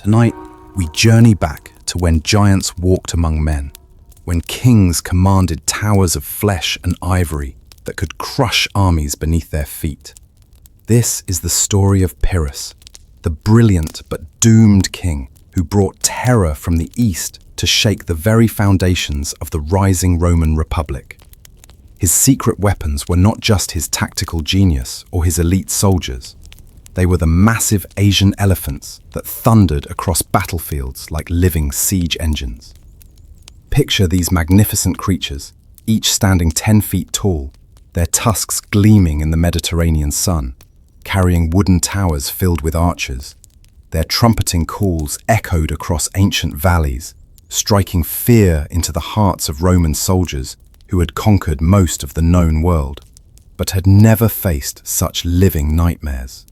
Tonight, we journey back to when giants walked among men, when kings commanded towers of flesh and ivory that could crush armies beneath their feet. This is the story of Pyrrhus, the brilliant but doomed king who brought terror from the east to shake the very foundations of the rising Roman Republic. His secret weapons were not just his tactical genius or his elite soldiers. They were the massive Asian elephants that thundered across battlefields like living siege engines. Picture these magnificent creatures, each standing 10 feet tall, their tusks gleaming in the Mediterranean sun, carrying wooden towers filled with archers. Their trumpeting calls echoed across ancient valleys, striking fear into the hearts of Roman soldiers who had conquered most of the known world, but had never faced such living nightmares.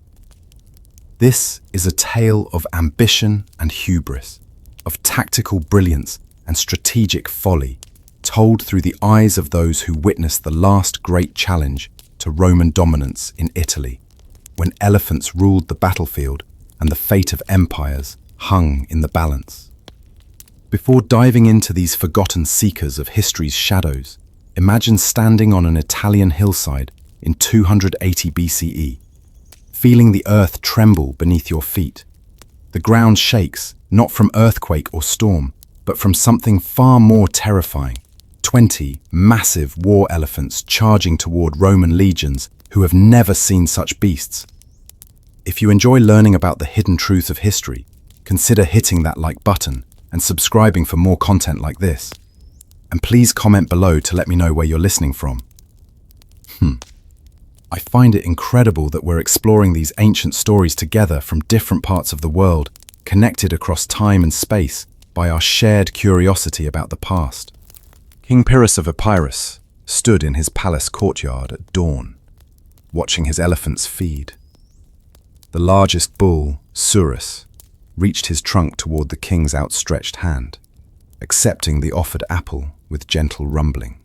This is a tale of ambition and hubris, of tactical brilliance and strategic folly, told through the eyes of those who witnessed the last great challenge to Roman dominance in Italy, when elephants ruled the battlefield and the fate of empires hung in the balance. Before diving into these forgotten seekers of history's shadows, imagine standing on an Italian hillside in 280 BCE, feeling the earth tremble beneath your feet. The ground shakes, not from earthquake or storm, but from something far more terrifying. 20 massive war elephants charging toward Roman legions who have never seen such beasts. If you enjoy learning about the hidden truth of history, consider hitting that like button and subscribing for more content like this. And please comment below to let me know where you're listening from. I find it incredible that we're exploring these ancient stories together from different parts of the world, connected across time and space by our shared curiosity about the past. King Pyrrhus of Epirus stood in his palace courtyard at dawn, watching his elephants feed. The largest bull, Surus, reached his trunk toward the king's outstretched hand, accepting the offered apple with gentle rumbling.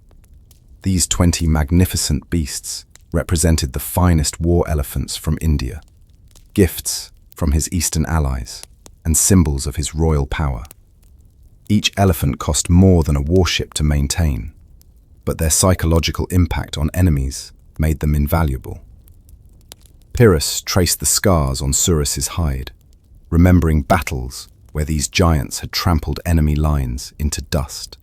These 20 magnificent beasts represented the finest war elephants from India, gifts from his eastern allies, and symbols of his royal power. Each elephant cost more than a warship to maintain, but their psychological impact on enemies made them invaluable. Pyrrhus traced the scars on Surus's hide, remembering battles where these giants had trampled enemy lines into dust.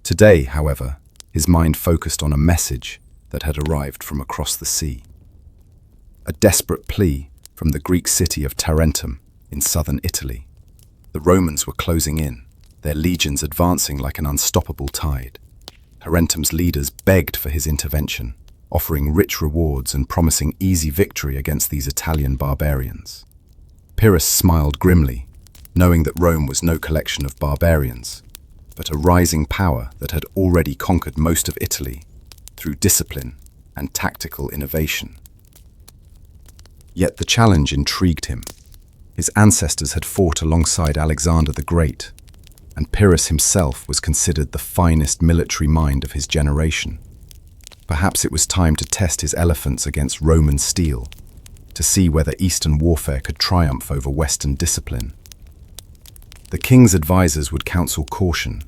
Today, however, his mind focused on a message that had arrived from across the sea. A desperate plea from the Greek city of Tarentum in southern Italy. The Romans were closing in, their legions advancing like an unstoppable tide. Tarentum's leaders begged for his intervention, offering rich rewards and promising easy victory against these Italian barbarians. Pyrrhus smiled grimly, knowing that Rome was no collection of barbarians, but a rising power that had already conquered most of Italy through discipline and tactical innovation. Yet the challenge intrigued him. His ancestors had fought alongside Alexander the Great, and Pyrrhus himself was considered the finest military mind of his generation. Perhaps it was time to test his elephants against Roman steel, to see whether Eastern warfare could triumph over Western discipline. The king's advisors would counsel caution,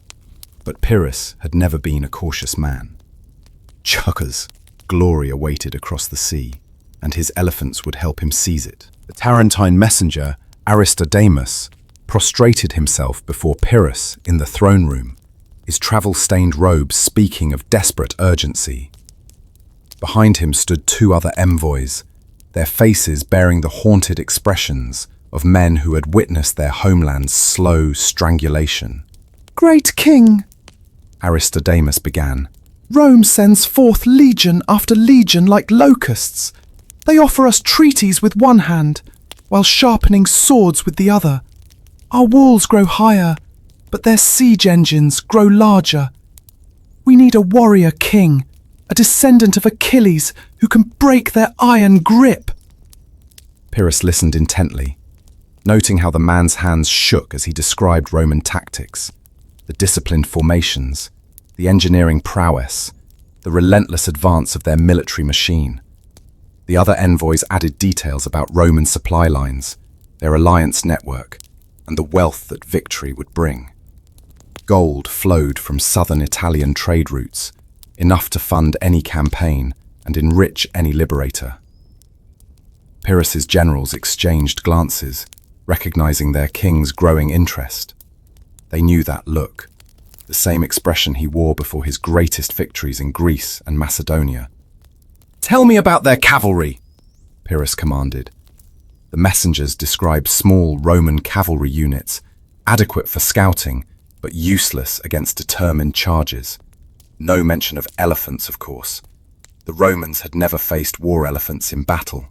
but Pyrrhus had never been a cautious man. Chuckers, glory awaited across the sea, and his elephants would help him seize it. The Tarentine messenger, Aristodemus, prostrated himself before Pyrrhus in the throne room, his travel-stained robes speaking of desperate urgency. Behind him stood 2 other envoys, their faces bearing the haunted expressions of men who had witnessed their homeland's slow strangulation. "Great king," Aristodemus began, "Rome sends forth legion after legion like locusts. They offer us treaties with one hand, while sharpening swords with the other. Our walls grow higher, but their siege engines grow larger. We need a warrior king, a descendant of Achilles who can break their iron grip." Pyrrhus listened intently, noting how the man's hands shook as he described Roman tactics, the disciplined formations, the engineering prowess, the relentless advance of their military machine. The other envoys added details about Roman supply lines, their alliance network, and the wealth that victory would bring. Gold flowed from southern Italian trade routes, enough to fund any campaign and enrich any liberator. Pyrrhus's generals exchanged glances, recognizing their king's growing interest. They knew that look, the same expression he wore before his greatest victories in Greece and Macedonia. "Tell me about their cavalry," Pyrrhus commanded. The messengers described small Roman cavalry units, adequate for scouting, but useless against determined charges. No mention of elephants, of course. The Romans had never faced war elephants in battle.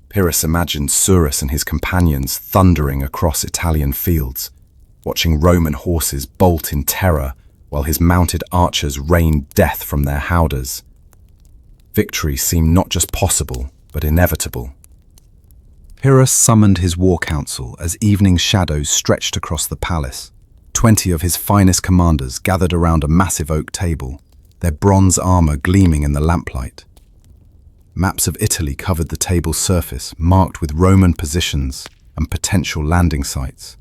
Pyrrhus imagined Surus and his companions thundering across Italian fields, watching Roman horses bolt in terror while his mounted archers rained death from their howdahs. Victory seemed not just possible, but inevitable. Pyrrhus summoned his war council as evening shadows stretched across the palace. 20 of his finest commanders gathered around a massive oak table, their bronze armor gleaming in the lamplight. Maps of Italy covered the table's surface, marked with Roman positions and potential landing sites.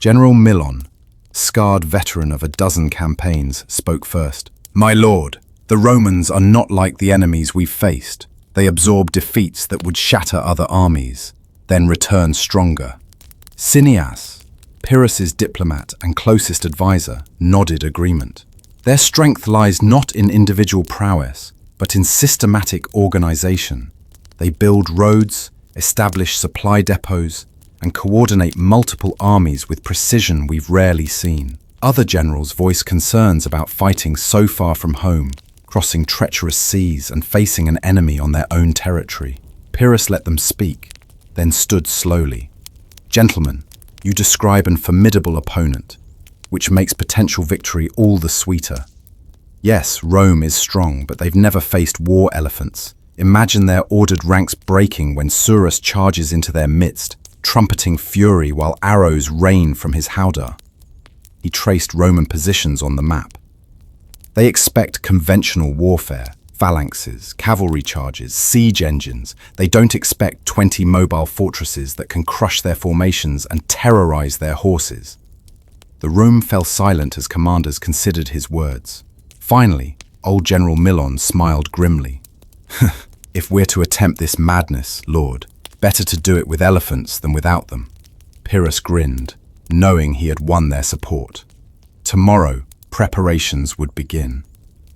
General Milon, scarred veteran of a dozen campaigns, spoke first. "My lord, the Romans are not like the enemies we've faced. They absorb defeats that would shatter other armies, then return stronger." Cineas, Pyrrhus's diplomat and closest advisor, nodded agreement. Their strength lies not in individual prowess, but in systematic organization. They build roads, establish supply depots, and coordinate multiple armies with precision we've rarely seen. Other generals voiced concerns about fighting so far from home, crossing treacherous seas and facing an enemy on their own territory. Pyrrhus let them speak, then stood slowly. "Gentlemen, you describe an formidable opponent, which makes potential victory all the sweeter. Yes, Rome is strong, but they've never faced war elephants. Imagine their ordered ranks breaking when Surus charges into their midst, trumpeting fury while arrows rain from his howdah." He traced Roman positions on the map. They expect conventional warfare, phalanxes, cavalry charges, siege engines. They don't expect 20 mobile fortresses that can crush their formations and terrorize their horses. The room fell silent as commanders considered his words. Finally, old General Milon smiled grimly. "If we're to attempt this madness, Lord, better to do it with elephants than without them." Pyrrhus grinned, knowing he had won their support. Tomorrow, preparations would begin.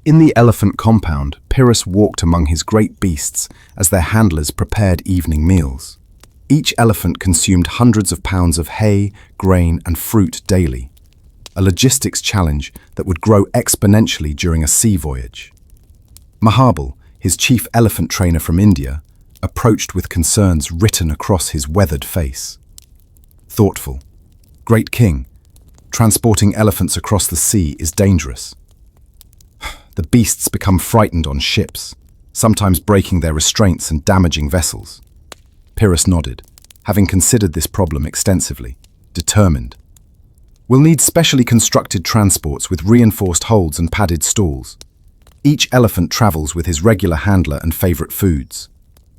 In the elephant compound, Pyrrhus walked among his great beasts as their handlers prepared evening meals. Each elephant consumed hundreds of pounds of hay, grain, and fruit daily, a logistics challenge that would grow exponentially during a sea voyage. Mahabal, his chief elephant trainer from India, approached with concerns written across his weathered face. Thoughtful. "Great King, transporting elephants across the sea is dangerous. The beasts become frightened on ships, sometimes breaking their restraints and damaging vessels." Pyrrhus nodded, having considered this problem extensively, determined. "We'll need specially constructed transports with reinforced holds and padded stalls. Each elephant travels with his regular handler and favorite foods."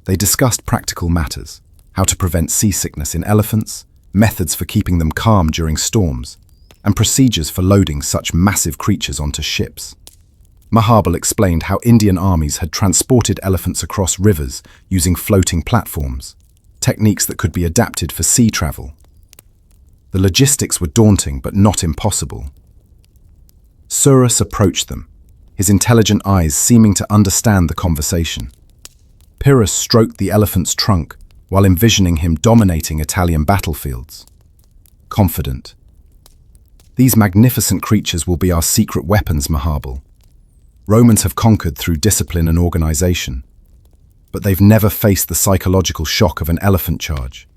They discussed practical matters, how to prevent seasickness in elephants, methods for keeping them calm during storms, and procedures for loading such massive creatures onto ships. Mahabal explained how Indian armies had transported elephants across rivers using floating platforms, techniques that could be adapted for sea travel. The logistics were daunting but not impossible. Surus approached them, his intelligent eyes seeming to understand the conversation. Pyrrhus stroked the elephant's trunk while envisioning him dominating Italian battlefields. Confident. "These magnificent creatures will be our secret weapons, Mahabal. Romans have conquered through discipline and organization, but they've never faced the psychological shock of an elephant charge.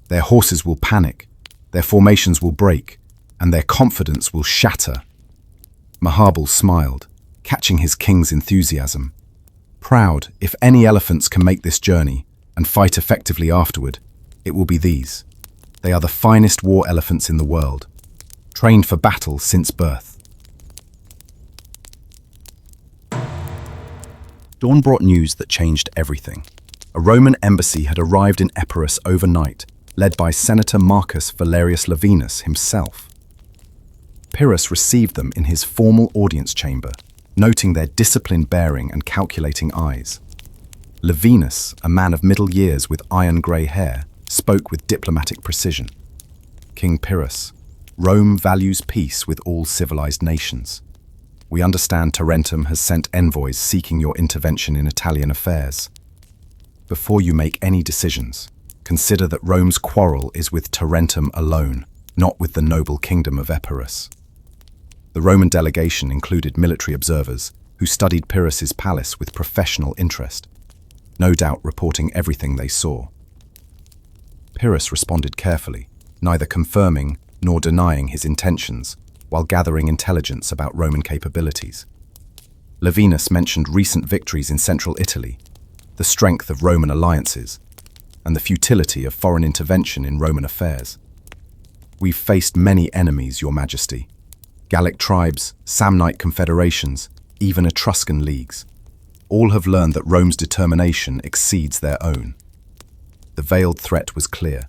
Their horses will panic, their formations will break, and their confidence will shatter." Mahabal smiled, catching his king's enthusiasm. "Proud, if any elephants can make this journey and fight effectively afterward, it will be these. They are the finest war elephants in the world, trained for battle since birth." Dawn brought news that changed everything. A Roman embassy had arrived in Epirus overnight, led by Senator Marcus Valerius Lavinus himself. Pyrrhus received them in his formal audience chamber, noting their disciplined bearing and calculating eyes. Lavinus, a man of middle years with iron-grey hair, spoke with diplomatic precision. King Pyrrhus, Rome values peace with all civilized nations. We understand Tarentum has sent envoys seeking your intervention in Italian affairs. Before you make any decisions, consider that Rome's quarrel is with Tarentum alone, not with the noble kingdom of Epirus. The Roman delegation included military observers who studied Pyrrhus's palace with professional interest, no doubt reporting everything they saw. Pyrrhus responded carefully, neither confirming nor denying his intentions, while gathering intelligence about Roman capabilities. Lavinus mentioned recent victories in central Italy, the strength of Roman alliances, and the futility of foreign intervention in Roman affairs. We've faced many enemies, Your Majesty. Gallic tribes, Samnite confederations, even Etruscan leagues. All have learned that Rome's determination exceeds their own. The veiled threat was clear,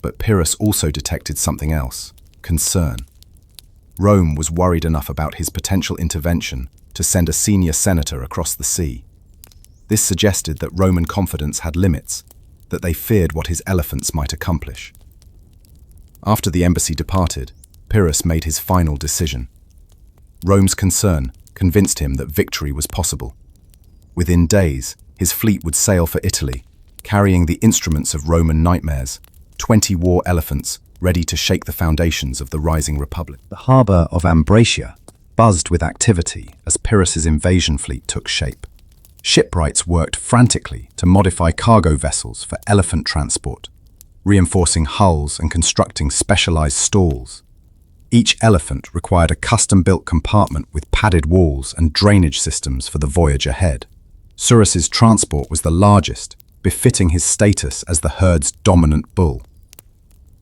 but Pyrrhus also detected something else: concern. Rome was worried enough about his potential intervention to send a senior senator across the sea. This suggested that Roman confidence had limits, that they feared what his elephants might accomplish. After the embassy departed, Pyrrhus made his final decision. Rome's concern convinced him that victory was possible. Within days, his fleet would sail for Italy, carrying the instruments of Roman nightmares, 20 war elephants ready to shake the foundations of the rising republic. The harbour of Ambracia buzzed with activity as Pyrrhus's invasion fleet took shape. Shipwrights worked frantically to modify cargo vessels for elephant transport, reinforcing hulls and constructing specialized stalls. Each elephant required a custom-built compartment with padded walls and drainage systems for the voyage ahead. Surus's transport was the largest, befitting his status as the herd's dominant bull.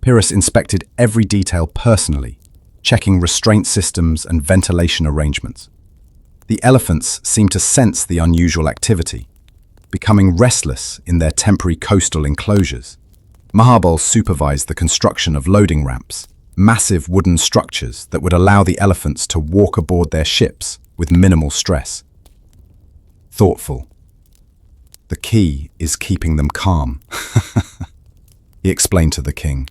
Pyrrhus inspected every detail personally, checking restraint systems and ventilation arrangements. The elephants seemed to sense the unusual activity, becoming restless in their temporary coastal enclosures. Mahabal supervised the construction of loading ramps, massive wooden structures that would allow the elephants to walk aboard their ships with minimal stress. Thoughtful. The key is keeping them calm, he explained to the king.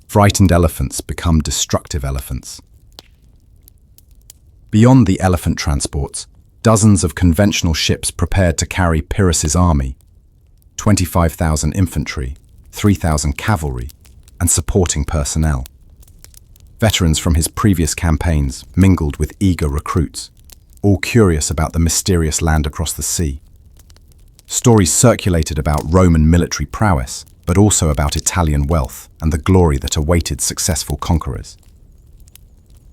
Frightened elephants become destructive elephants. Beyond the elephant transports, dozens of conventional ships prepared to carry Pyrrhus's army, 25,000 infantry, 3,000 cavalry, and supporting personnel. Veterans from his previous campaigns mingled with eager recruits, all curious about the mysterious land across the sea. Stories circulated about Roman military prowess, but also about Italian wealth and the glory that awaited successful conquerors.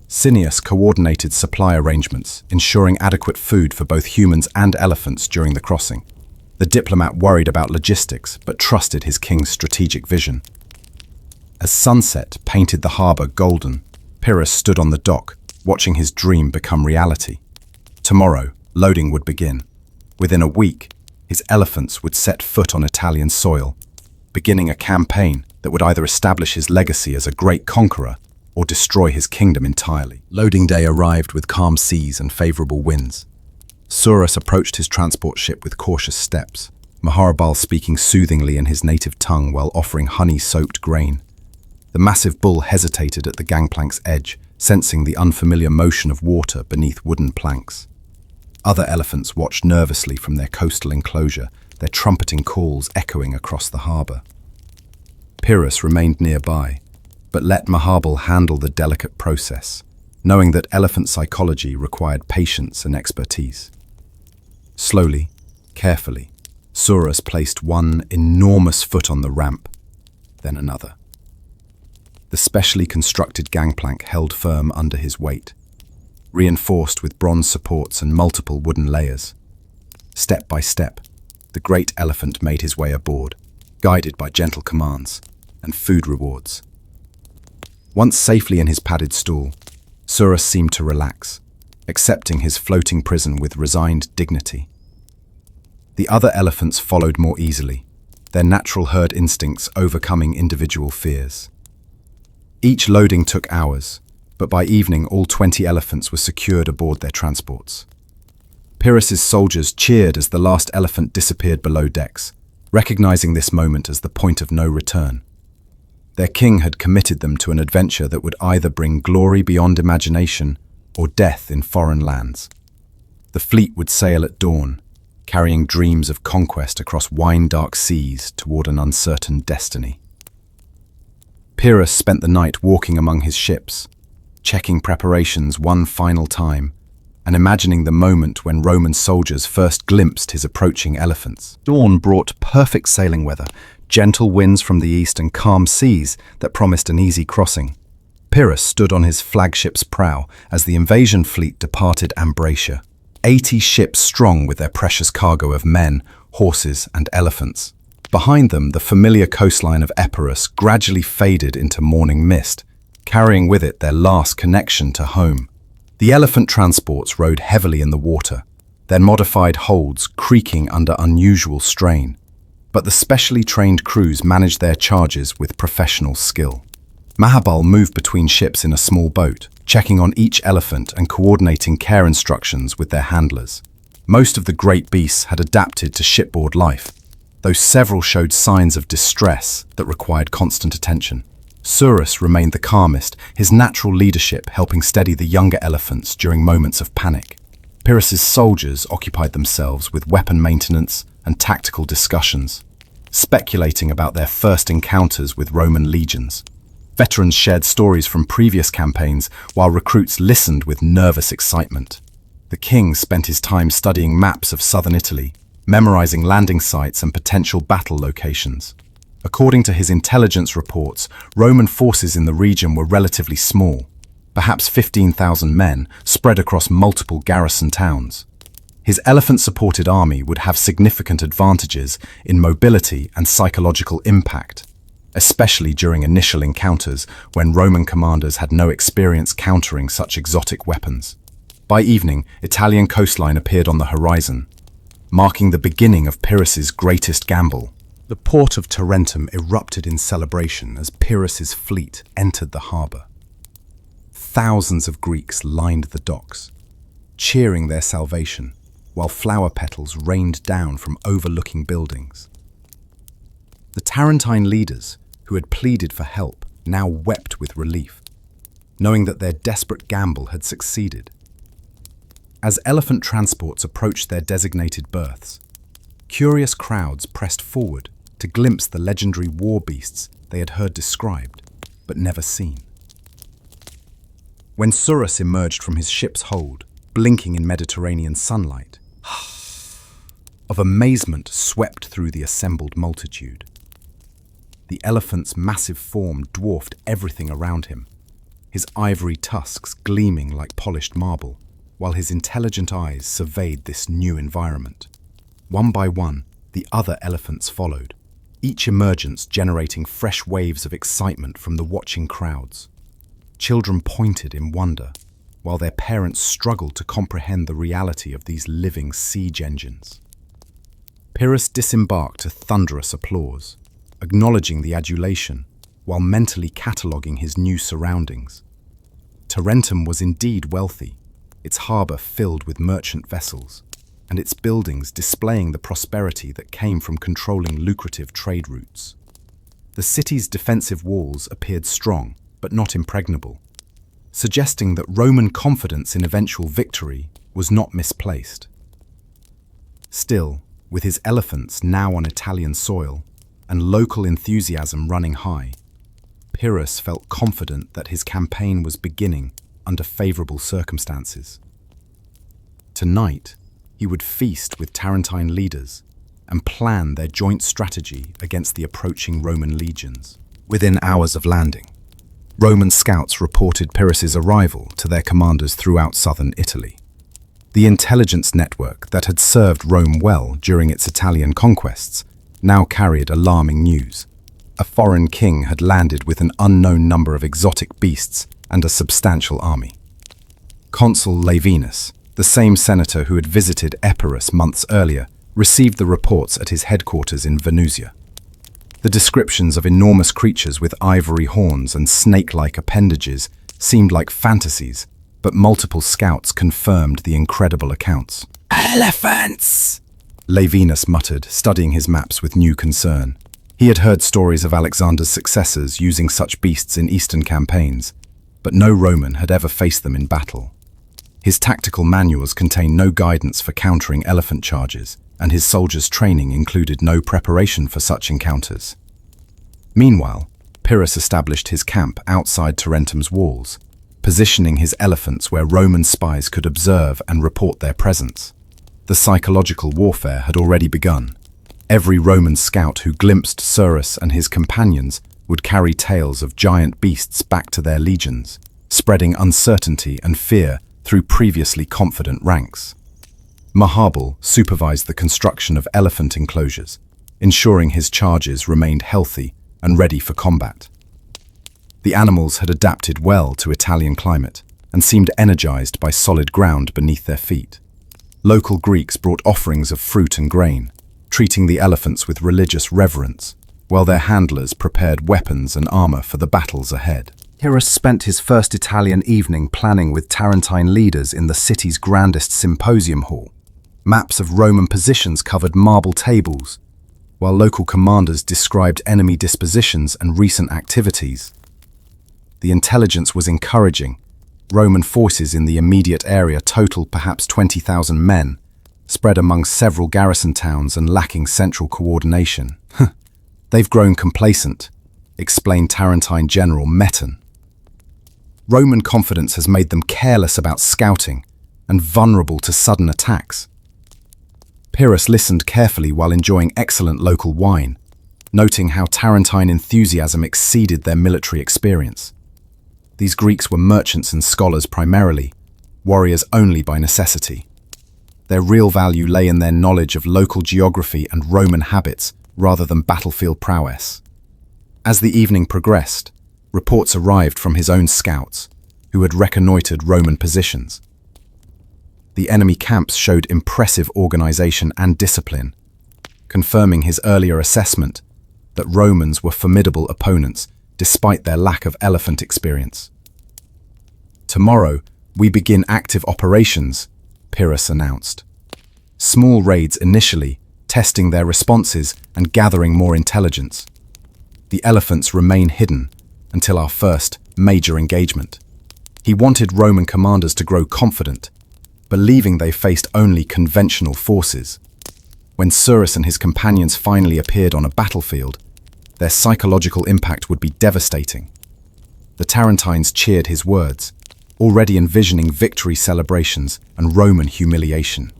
Cineas coordinated supply arrangements, ensuring adequate food for both humans and elephants during the crossing. The diplomat worried about logistics, but trusted his king's strategic vision. As sunset painted the harbour golden, Pyrrhus stood on the dock, watching his dream become reality. Tomorrow, loading would begin. Within a week, his elephants would set foot on Italian soil, beginning a campaign that would either establish his legacy as a great conqueror or destroy his kingdom entirely. Loading day arrived with calm seas and favourable winds. Surus approached his transport ship with cautious steps, Mahabal speaking soothingly in his native tongue while offering honey-soaked grain. The massive bull hesitated at the gangplank's edge, sensing the unfamiliar motion of water beneath wooden planks. Other elephants watched nervously from their coastal enclosure, their trumpeting calls echoing across the harbour. Pyrrhus remained nearby, but let Mahabal handle the delicate process, knowing that elephant psychology required patience and expertise. Slowly, carefully, Surus placed one enormous foot on the ramp, then another. The specially constructed gangplank held firm under his weight, reinforced with bronze supports and multiple wooden layers. Step by step, the great elephant made his way aboard, guided by gentle commands and food rewards. Once safely in his padded stall, Surus seemed to relax, accepting his floating prison with resigned dignity. The other elephants followed more easily, their natural herd instincts overcoming individual fears. Each loading took hours, but by evening all 20 elephants were secured aboard their transports. Pyrrhus's soldiers cheered as the last elephant disappeared below decks, recognizing this moment as the point of no return. Their king had committed them to an adventure that would either bring glory beyond imagination or death in foreign lands. The fleet would sail at dawn, carrying dreams of conquest across wine-dark seas toward an uncertain destiny. Pyrrhus spent the night walking among his ships, checking preparations one final time, and imagining the moment when Roman soldiers first glimpsed his approaching elephants. Dawn brought perfect sailing weather, gentle winds from the east and calm seas that promised an easy crossing. Pyrrhus stood on his flagship's prow as the invasion fleet departed Ambracia, 80 ships strong with their precious cargo of men, horses, and elephants. Behind them, the familiar coastline of Epirus gradually faded into morning mist, carrying with it their last connection to home. The elephant transports rode heavily in the water, their modified holds creaking under unusual strain. But the specially trained crews managed their charges with professional skill. Mahabal moved between ships in a small boat, checking on each elephant and coordinating care instructions with their handlers. Most of the great beasts had adapted to shipboard life, though several showed signs of distress that required constant attention. Surus remained the calmest, his natural leadership helping steady the younger elephants during moments of panic. Pyrrhus's soldiers occupied themselves with weapon maintenance and tactical discussions, speculating about their first encounters with Roman legions. Veterans shared stories from previous campaigns, while recruits listened with nervous excitement. The king spent his time studying maps of southern Italy, memorizing landing sites and potential battle locations. According to his intelligence reports, Roman forces in the region were relatively small, perhaps 15,000 men spread across multiple garrison towns. His elephant-supported army would have significant advantages in mobility and psychological impact, especially during initial encounters when Roman commanders had no experience countering such exotic weapons. By evening, Italian coastline appeared on the horizon, marking the beginning of Pyrrhus's greatest gamble. The port of Tarentum erupted in celebration as Pyrrhus's fleet entered the harbour. Thousands of Greeks lined the docks, cheering their salvation, while flower petals rained down from overlooking buildings. The Tarentine leaders, who had pleaded for help, now wept with relief, knowing that their desperate gamble had succeeded. As elephant transports approached their designated berths, curious crowds pressed forward to glimpse the legendary war beasts they had heard described, but never seen. When Surus emerged from his ship's hold, blinking in Mediterranean sunlight, of amazement swept through the assembled multitude. The elephant's massive form dwarfed everything around him, his ivory tusks gleaming like polished marble, while his intelligent eyes surveyed this new environment. One by one, the other elephants followed, each emergence generating fresh waves of excitement from the watching crowds. Children pointed in wonder, while their parents struggled to comprehend the reality of these living siege engines. Pyrrhus disembarked to thunderous applause, acknowledging the adulation, while mentally cataloguing his new surroundings. Tarentum was indeed wealthy, its harbour filled with merchant vessels, and its buildings displaying the prosperity that came from controlling lucrative trade routes. The city's defensive walls appeared strong, but not impregnable, suggesting that Roman confidence in eventual victory was not misplaced. Still, with his elephants now on Italian soil and local enthusiasm running high, Pyrrhus felt confident that his campaign was beginning under favourable circumstances. Tonight, he would feast with Tarentine leaders and plan their joint strategy against the approaching Roman legions. Within hours of landing, Roman scouts reported Pyrrhus's arrival to their commanders throughout southern Italy. The intelligence network that had served Rome well during its Italian conquests now carried alarming news. A foreign king had landed with an unknown number of exotic beasts and a substantial army. Consul Laevinus, the same senator who had visited Epirus months earlier, received the reports at his headquarters in Venusia. The descriptions of enormous creatures with ivory horns and snake-like appendages seemed like fantasies, but multiple scouts confirmed the incredible accounts. Elephants! Levinus muttered, studying his maps with new concern. He had heard stories of Alexander's successors using such beasts in eastern campaigns, but no Roman had ever faced them in battle. His tactical manuals contained no guidance for countering elephant charges, and his soldiers' training included no preparation for such encounters. Meanwhile, Pyrrhus established his camp outside Tarentum's walls, positioning his elephants where Roman spies could observe and report their presence. The psychological warfare had already begun. Every Roman scout who glimpsed Surus and his companions would carry tales of giant beasts back to their legions, spreading uncertainty and fear through previously confident ranks. Mahabal supervised the construction of elephant enclosures, ensuring his charges remained healthy and ready for combat. The animals had adapted well to Italian climate and seemed energized by solid ground beneath their feet. Local Greeks brought offerings of fruit and grain, treating the elephants with religious reverence, while their handlers prepared weapons and armor for the battles ahead. Pyrrhus spent his first Italian evening planning with Tarentine leaders in the city's grandest symposium hall. Maps of Roman positions covered marble tables, while local commanders described enemy dispositions and recent activities. The intelligence was encouraging. Roman forces in the immediate area totaled perhaps 20,000 men, spread among several garrison towns and lacking central coordination. "They've grown complacent," explained Tarentine General Meton. "Roman confidence has made them careless about scouting and vulnerable to sudden attacks." Pyrrhus listened carefully while enjoying excellent local wine, noting how Tarentine enthusiasm exceeded their military experience. These Greeks were merchants and scholars primarily, warriors only by necessity. Their real value lay in their knowledge of local geography and Roman habits rather than battlefield prowess. As the evening progressed, reports arrived from his own scouts, who had reconnoitered Roman positions. The enemy camps showed impressive organization and discipline, confirming his earlier assessment that Romans were formidable opponents despite their lack of elephant experience. "Tomorrow, we begin active operations," Pyrrhus announced. "Small raids initially, testing their responses and gathering more intelligence. The elephants remain hidden until our first major engagement." He wanted Roman commanders to grow confident, believing they faced only conventional forces. When Surus and his companions finally appeared on a battlefield, their psychological impact would be devastating. The Tarentines cheered his words, already envisioning victory celebrations and Roman humiliation.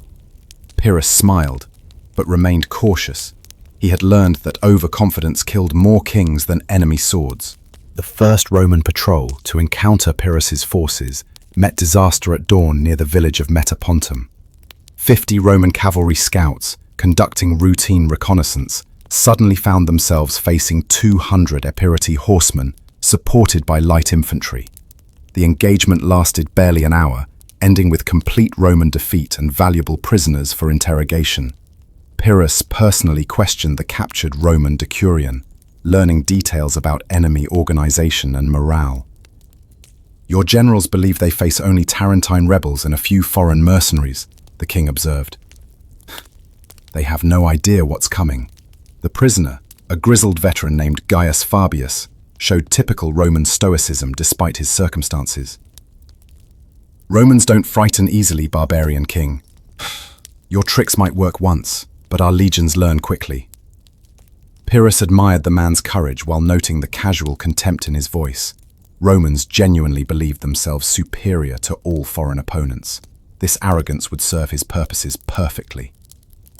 Pyrrhus smiled, but remained cautious. He had learned that overconfidence killed more kings than enemy swords. The first Roman patrol to encounter Pyrrhus's forces met disaster at dawn near the village of Metapontum. 50 Roman cavalry scouts, conducting routine reconnaissance, suddenly found themselves facing 200 Epiroti horsemen, supported by light infantry. The engagement lasted barely an hour, ending with complete Roman defeat and valuable prisoners for interrogation. Pyrrhus personally questioned the captured Roman decurion, learning details about enemy organization and morale. "Your generals believe they face only Tarentine rebels and a few foreign mercenaries," the king observed. "They have no idea what's coming." The prisoner, a grizzled veteran named Gaius Fabius, showed typical Roman stoicism despite his circumstances. "Romans don't frighten easily, barbarian king. Your tricks might work once, but our legions learn quickly." Pyrrhus admired the man's courage while noting the casual contempt in his voice. Romans genuinely believed themselves superior to all foreign opponents. This arrogance would serve his purposes perfectly.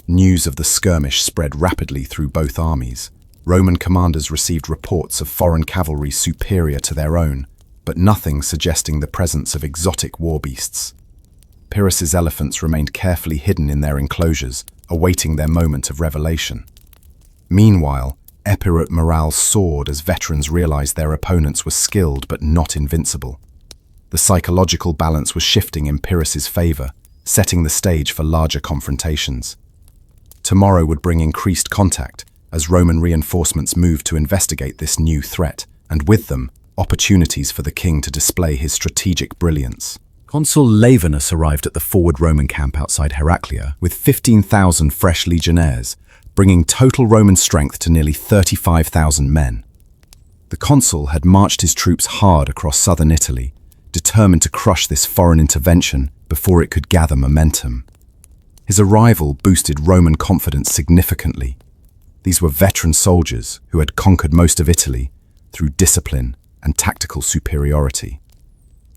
News of the skirmish spread rapidly through both armies. Roman commanders received reports of foreign cavalry superior to their own, but nothing suggesting the presence of exotic war beasts. Pyrrhus's elephants remained carefully hidden in their enclosures, awaiting their moment of revelation. Meanwhile, Epirot morale soared as veterans realized their opponents were skilled but not invincible. The psychological balance was shifting in Pyrrhus's favor, setting the stage for larger confrontations. Tomorrow would bring increased contact, as Roman reinforcements moved to investigate this new threat, and with them, opportunities for the king to display his strategic brilliance. Consul Lavinus arrived at the forward Roman camp outside Heraclea with 15,000 fresh legionnaires, bringing total Roman strength to nearly 35,000 men. The consul had marched his troops hard across southern Italy, determined to crush this foreign intervention before it could gather momentum. His arrival boosted Roman confidence significantly. These were veteran soldiers who had conquered most of Italy through discipline and tactical superiority.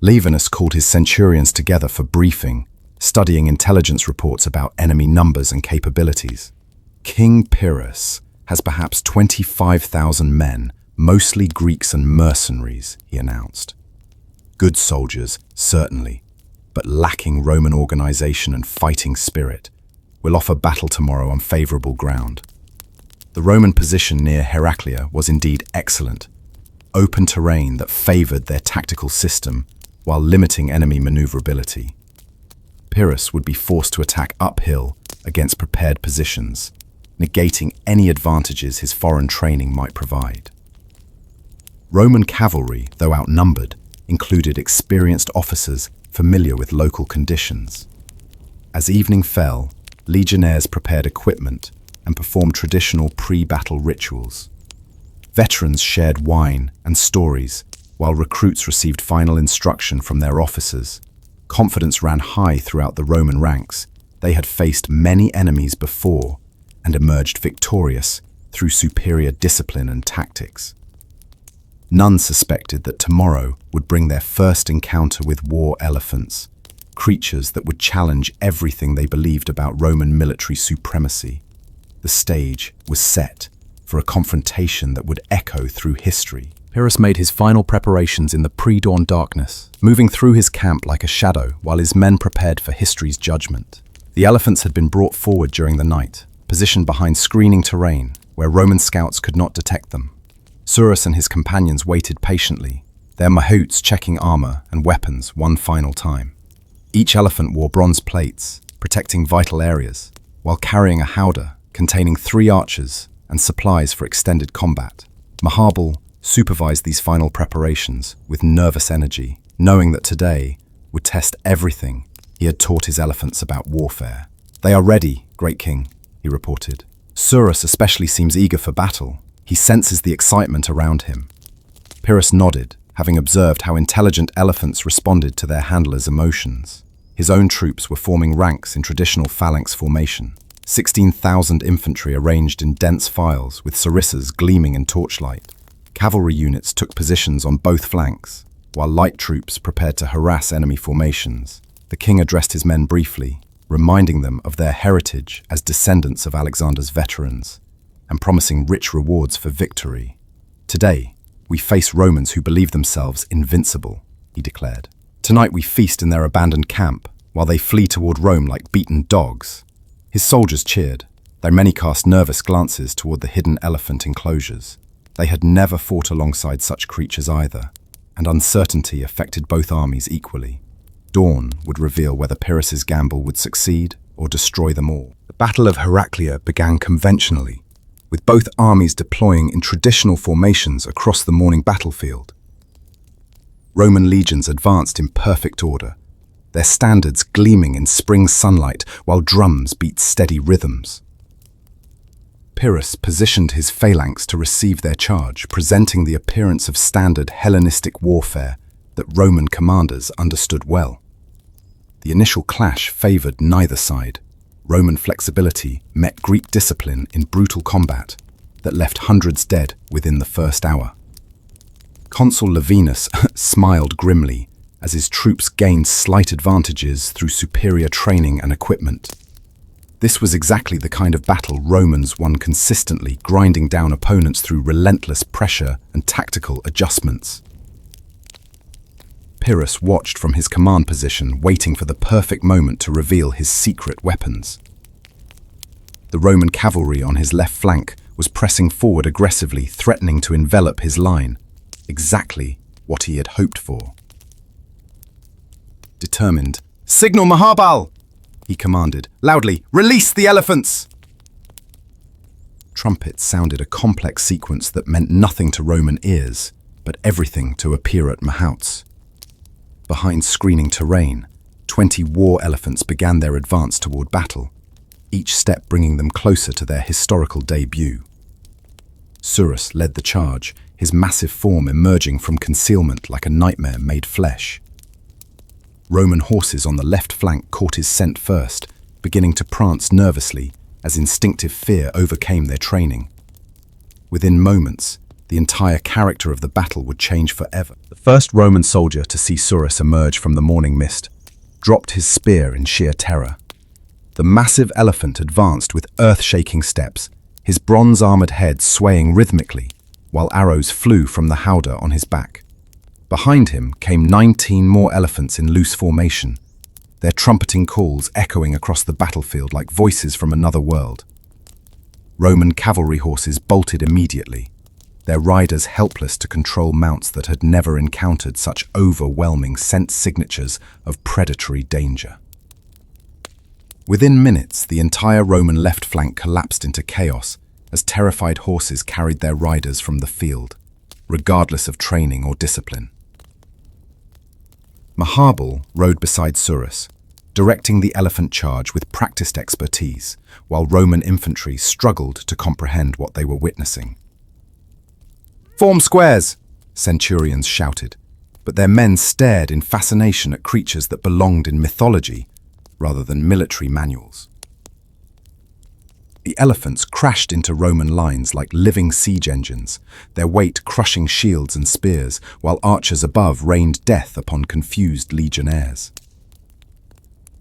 Lavinus called his centurions together for briefing, studying intelligence reports about enemy numbers and capabilities. King Pyrrhus has perhaps 25,000 men, mostly Greeks and mercenaries, he announced. Good soldiers, certainly, but lacking Roman organization and fighting spirit. Will offer battle tomorrow on favorable ground. The Roman position near Heraclea was indeed excellent. Open terrain that favored their tactical system while limiting enemy maneuverability. Pyrrhus would be forced to attack uphill against prepared positions, negating any advantages his foreign training might provide. Roman cavalry, though outnumbered, included experienced officers familiar with local conditions. As evening fell, legionnaires prepared equipment and performed traditional pre-battle rituals. Veterans shared wine and stories, while recruits received final instruction from their officers. Confidence ran high throughout the Roman ranks. They had faced many enemies before and emerged victorious through superior discipline and tactics. None suspected that tomorrow would bring their first encounter with war elephants, creatures that would challenge everything they believed about Roman military supremacy. The stage was set for a confrontation that would echo through history. Pyrrhus made his final preparations in the pre-dawn darkness, moving through his camp like a shadow while his men prepared for history's judgment. The elephants had been brought forward during the night, positioned behind screening terrain where Roman scouts could not detect them. Surus and his companions waited patiently, their mahouts checking armor and weapons one final time. Each elephant wore bronze plates, protecting vital areas, while carrying a howdah containing 3 archers and supplies for extended combat. Mahabal supervised these final preparations with nervous energy, knowing that today would test everything he had taught his elephants about warfare. "They are ready, great king," he reported. Surus especially seems eager for battle. He senses the excitement around him. Pyrrhus nodded, having observed how intelligent elephants responded to their handlers' emotions. His own troops were forming ranks in traditional phalanx formation. 16,000 infantry arranged in dense files with sarissas gleaming in torchlight. Cavalry units took positions on both flanks, while light troops prepared to harass enemy formations. The king addressed his men briefly, reminding them of their heritage as descendants of Alexander's veterans, and promising rich rewards for victory. "Today, we face Romans who believe themselves invincible," he declared. "Tonight we feast in their abandoned camp, while they flee toward Rome like beaten dogs." His soldiers cheered, though many cast nervous glances toward the hidden elephant enclosures. They had never fought alongside such creatures either, and uncertainty affected both armies equally. Dawn would reveal whether Pyrrhus's gamble would succeed or destroy them all. The Battle of Heraclea began conventionally, with both armies deploying in traditional formations across the morning battlefield. Roman legions advanced in perfect order, their standards gleaming in spring sunlight while drums beat steady rhythms. Pyrrhus positioned his phalanx to receive their charge, presenting the appearance of standard Hellenistic warfare that Roman commanders understood well. The initial clash favored neither side. Roman flexibility met Greek discipline in brutal combat that left hundreds dead within the first hour. Consul Lavinus smiled grimly as his troops gained slight advantages through superior training and equipment. This was exactly the kind of battle Romans won consistently, grinding down opponents through relentless pressure and tactical adjustments. Pyrrhus watched from his command position, waiting for the perfect moment to reveal his secret weapons. The Roman cavalry on his left flank was pressing forward aggressively, threatening to envelop his line. Exactly what he had hoped for. Determined, "Signal Mahabal!" he commanded, loudly, "Release the elephants!" Trumpets sounded a complex sequence that meant nothing to Roman ears, but everything to Epirot Mahouts. Behind screening terrain, 20 war elephants began their advance toward battle, each step bringing them closer to their historical debut. Surus led the charge, his massive form emerging from concealment like a nightmare made flesh. Roman horses on the left flank caught his scent first, beginning to prance nervously as instinctive fear overcame their training. Within moments, the entire character of the battle would change forever. The first Roman soldier to see Surus emerge from the morning mist dropped his spear in sheer terror. The massive elephant advanced with earth-shaking steps, his bronze-armored head swaying rhythmically, while arrows flew from the howdah on his back. Behind him came 19 more elephants in loose formation, their trumpeting calls echoing across the battlefield like voices from another world. Roman cavalry horses bolted immediately, their riders helpless to control mounts that had never encountered such overwhelming sense signatures of predatory danger. Within minutes, the entire Roman left flank collapsed into chaos as terrified horses carried their riders from the field, regardless of training or discipline. Maharbal rode beside Surus, directing the elephant charge with practiced expertise, while Roman infantry struggled to comprehend what they were witnessing. "Form squares!" centurions shouted, but their men stared in fascination at creatures that belonged in mythology rather than military manuals. The elephants crashed into Roman lines like living siege engines, their weight crushing shields and spears, while archers above rained death upon confused legionnaires.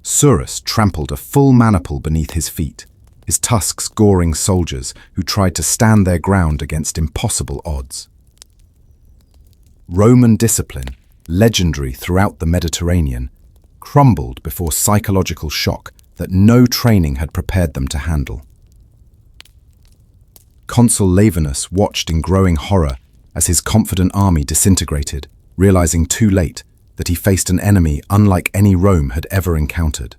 Surus trampled a full maniple beneath his feet, his tusks goring soldiers who tried to stand their ground against impossible odds. Roman discipline, legendary throughout the Mediterranean, crumbled before psychological shock that no training had prepared them to handle. Consul Lavinus watched in growing horror as his confident army disintegrated, realizing too late that he faced an enemy unlike any Rome had ever encountered.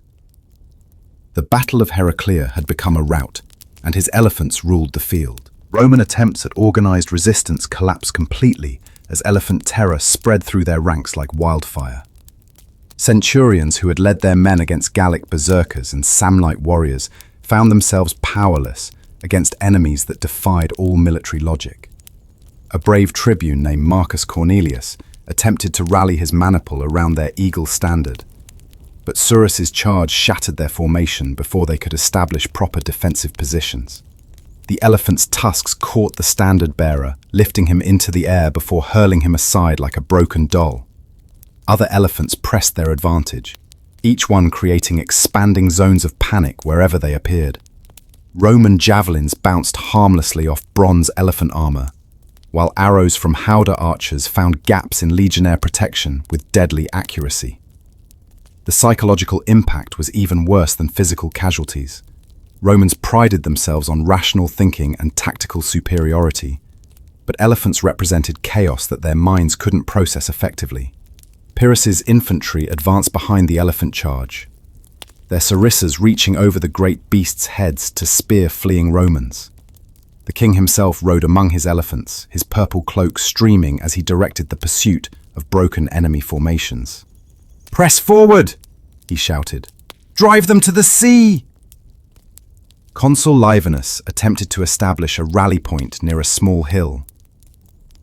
The Battle of Heraclea had become a rout, and his elephants ruled the field. Roman attempts at organized resistance collapsed completely as elephant terror spread through their ranks like wildfire. Centurions who had led their men against Gallic berserkers and Samnite warriors found themselves powerless against enemies that defied all military logic. A brave tribune named Marcus Cornelius attempted to rally his maniple around their eagle standard, but Surus's charge shattered their formation before they could establish proper defensive positions. The elephant's tusks caught the standard bearer, lifting him into the air before hurling him aside like a broken doll. Other elephants pressed their advantage, each one creating expanding zones of panic wherever they appeared. Roman javelins bounced harmlessly off bronze elephant armor, while arrows from howdah archers found gaps in legionnaire protection with deadly accuracy. The psychological impact was even worse than physical casualties. Romans prided themselves on rational thinking and tactical superiority, but elephants represented chaos that their minds couldn't process effectively. Pyrrhus's infantry advanced behind the elephant charge, their sarissas reaching over the great beasts' heads to spear fleeing Romans. The king himself rode among his elephants, his purple cloak streaming as he directed the pursuit of broken enemy formations. "Press forward!" he shouted. "Drive them to the sea!" Consul Lavinus attempted to establish a rally point near a small hill,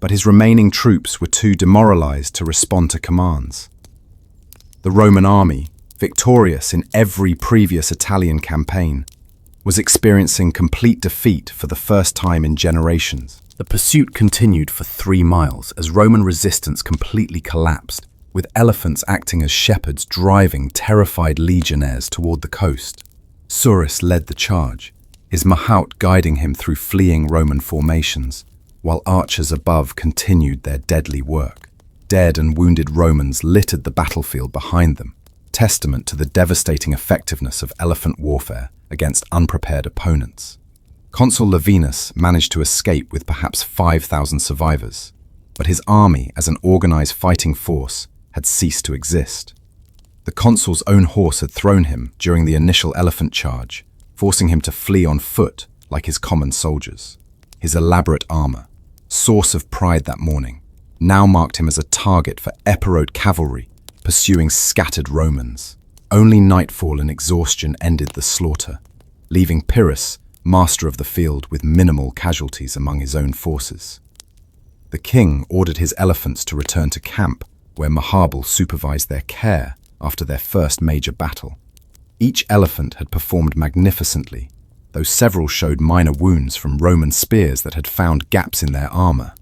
but his remaining troops were too demoralized to respond to commands. The Roman army, victorious in every previous Italian campaign, was experiencing complete defeat for the first time in generations. The pursuit continued for 3 miles as Roman resistance completely collapsed, with elephants acting as shepherds driving terrified legionnaires toward the coast. Surus led the charge, his mahout guiding him through fleeing Roman formations, while archers above continued their deadly work. Dead and wounded Romans littered the battlefield behind them, testament to the devastating effectiveness of elephant warfare against unprepared opponents. Consul Lavinus managed to escape with perhaps 5,000 survivors, but his army as an organized fighting force had ceased to exist. The consul's own horse had thrown him during the initial elephant charge, forcing him to flee on foot like his common soldiers. His elaborate armor, source of pride that morning, now marked him as a target for Epirot cavalry pursuing scattered Romans. Only nightfall and exhaustion ended the slaughter, leaving Pyrrhus, master of the field, with minimal casualties among his own forces. The king ordered his elephants to return to camp, where Mahabal supervised their care after their first major battle. Each elephant had performed magnificently, though several showed minor wounds from Roman spears that had found gaps in their armor.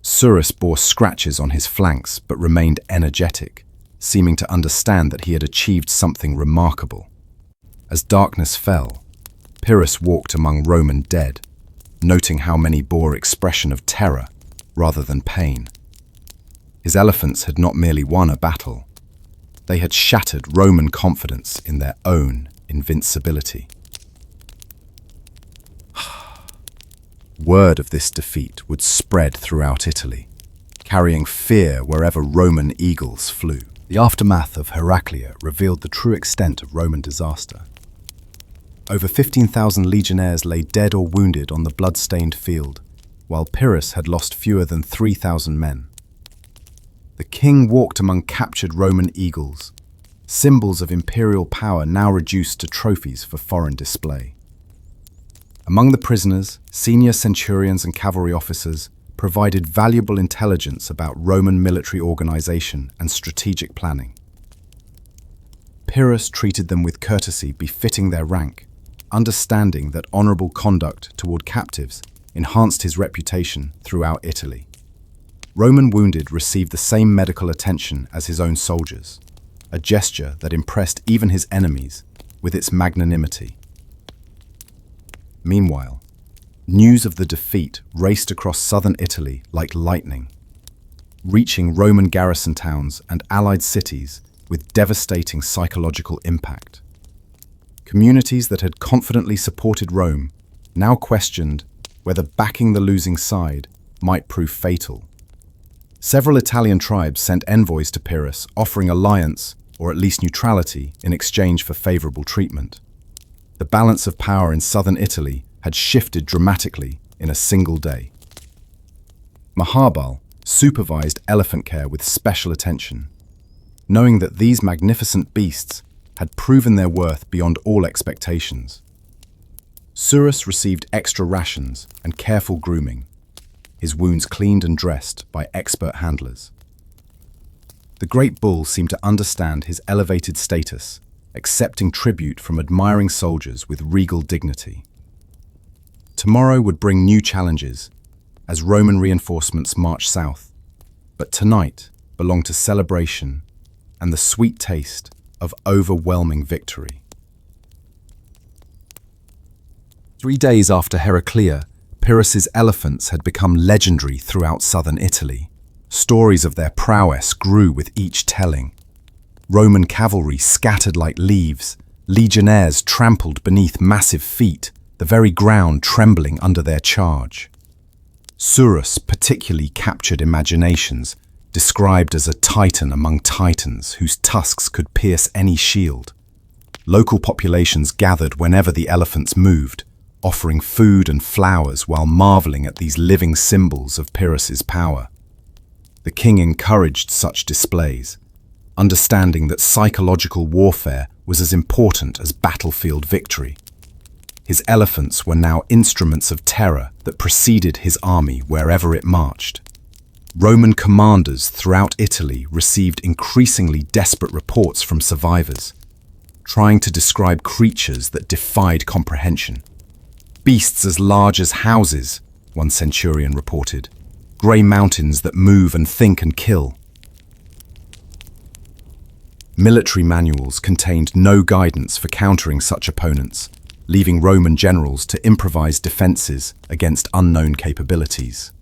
Surus bore scratches on his flanks but remained energetic, seeming to understand that he had achieved something remarkable. As darkness fell, Pyrrhus walked among Roman dead, noting how many bore expression of terror rather than pain. His elephants had not merely won a battle, they had shattered Roman confidence in their own invincibility. Word of this defeat would spread throughout Italy, carrying fear wherever Roman eagles flew. The aftermath of Heraclea revealed the true extent of Roman disaster. Over 15,000 legionnaires lay dead or wounded on the blood-stained field, while Pyrrhus had lost fewer than 3,000 men. The king walked among captured Roman eagles, symbols of imperial power now reduced to trophies for foreign display. Among the prisoners, senior centurions and cavalry officers provided valuable intelligence about Roman military organization and strategic planning. Pyrrhus treated them with courtesy befitting their rank, understanding that honorable conduct toward captives enhanced his reputation throughout Italy. Roman wounded received the same medical attention as his own soldiers, a gesture that impressed even his enemies with its magnanimity. Meanwhile, news of the defeat raced across southern Italy like lightning, reaching Roman garrison towns and allied cities with devastating psychological impact. Communities that had confidently supported Rome now questioned whether backing the losing side might prove fatal. Several Italian tribes sent envoys to Pyrrhus offering alliance or at least neutrality in exchange for favorable treatment. The balance of power in southern Italy had shifted dramatically in a single day. Mahabal supervised elephant care with special attention, knowing that these magnificent beasts had proven their worth beyond all expectations. Surus received extra rations and careful grooming, his wounds cleaned and dressed by expert handlers. The great bull seemed to understand his elevated status, accepting tribute from admiring soldiers with regal dignity. Tomorrow would bring new challenges as Roman reinforcements marched south, but tonight belonged to celebration and the sweet taste of overwhelming victory. 3 days after Heraclea, Pyrrhus's elephants had become legendary throughout southern Italy. Stories of their prowess grew with each telling. Roman cavalry scattered like leaves, legionnaires trampled beneath massive feet, the very ground trembling under their charge. Surus particularly captured imaginations, described as a titan among titans whose tusks could pierce any shield. Local populations gathered whenever the elephants moved, offering food and flowers while marveling at these living symbols of Pyrrhus's power. The king encouraged such displays, understanding that psychological warfare was as important as battlefield victory. His elephants were now instruments of terror that preceded his army wherever it marched. Roman commanders throughout Italy received increasingly desperate reports from survivors, trying to describe creatures that defied comprehension. Beasts as large as houses, one centurion reported, grey mountains that move and think and kill. Military manuals contained no guidance for countering such opponents, leaving Roman generals to improvise defences against unknown capabilities.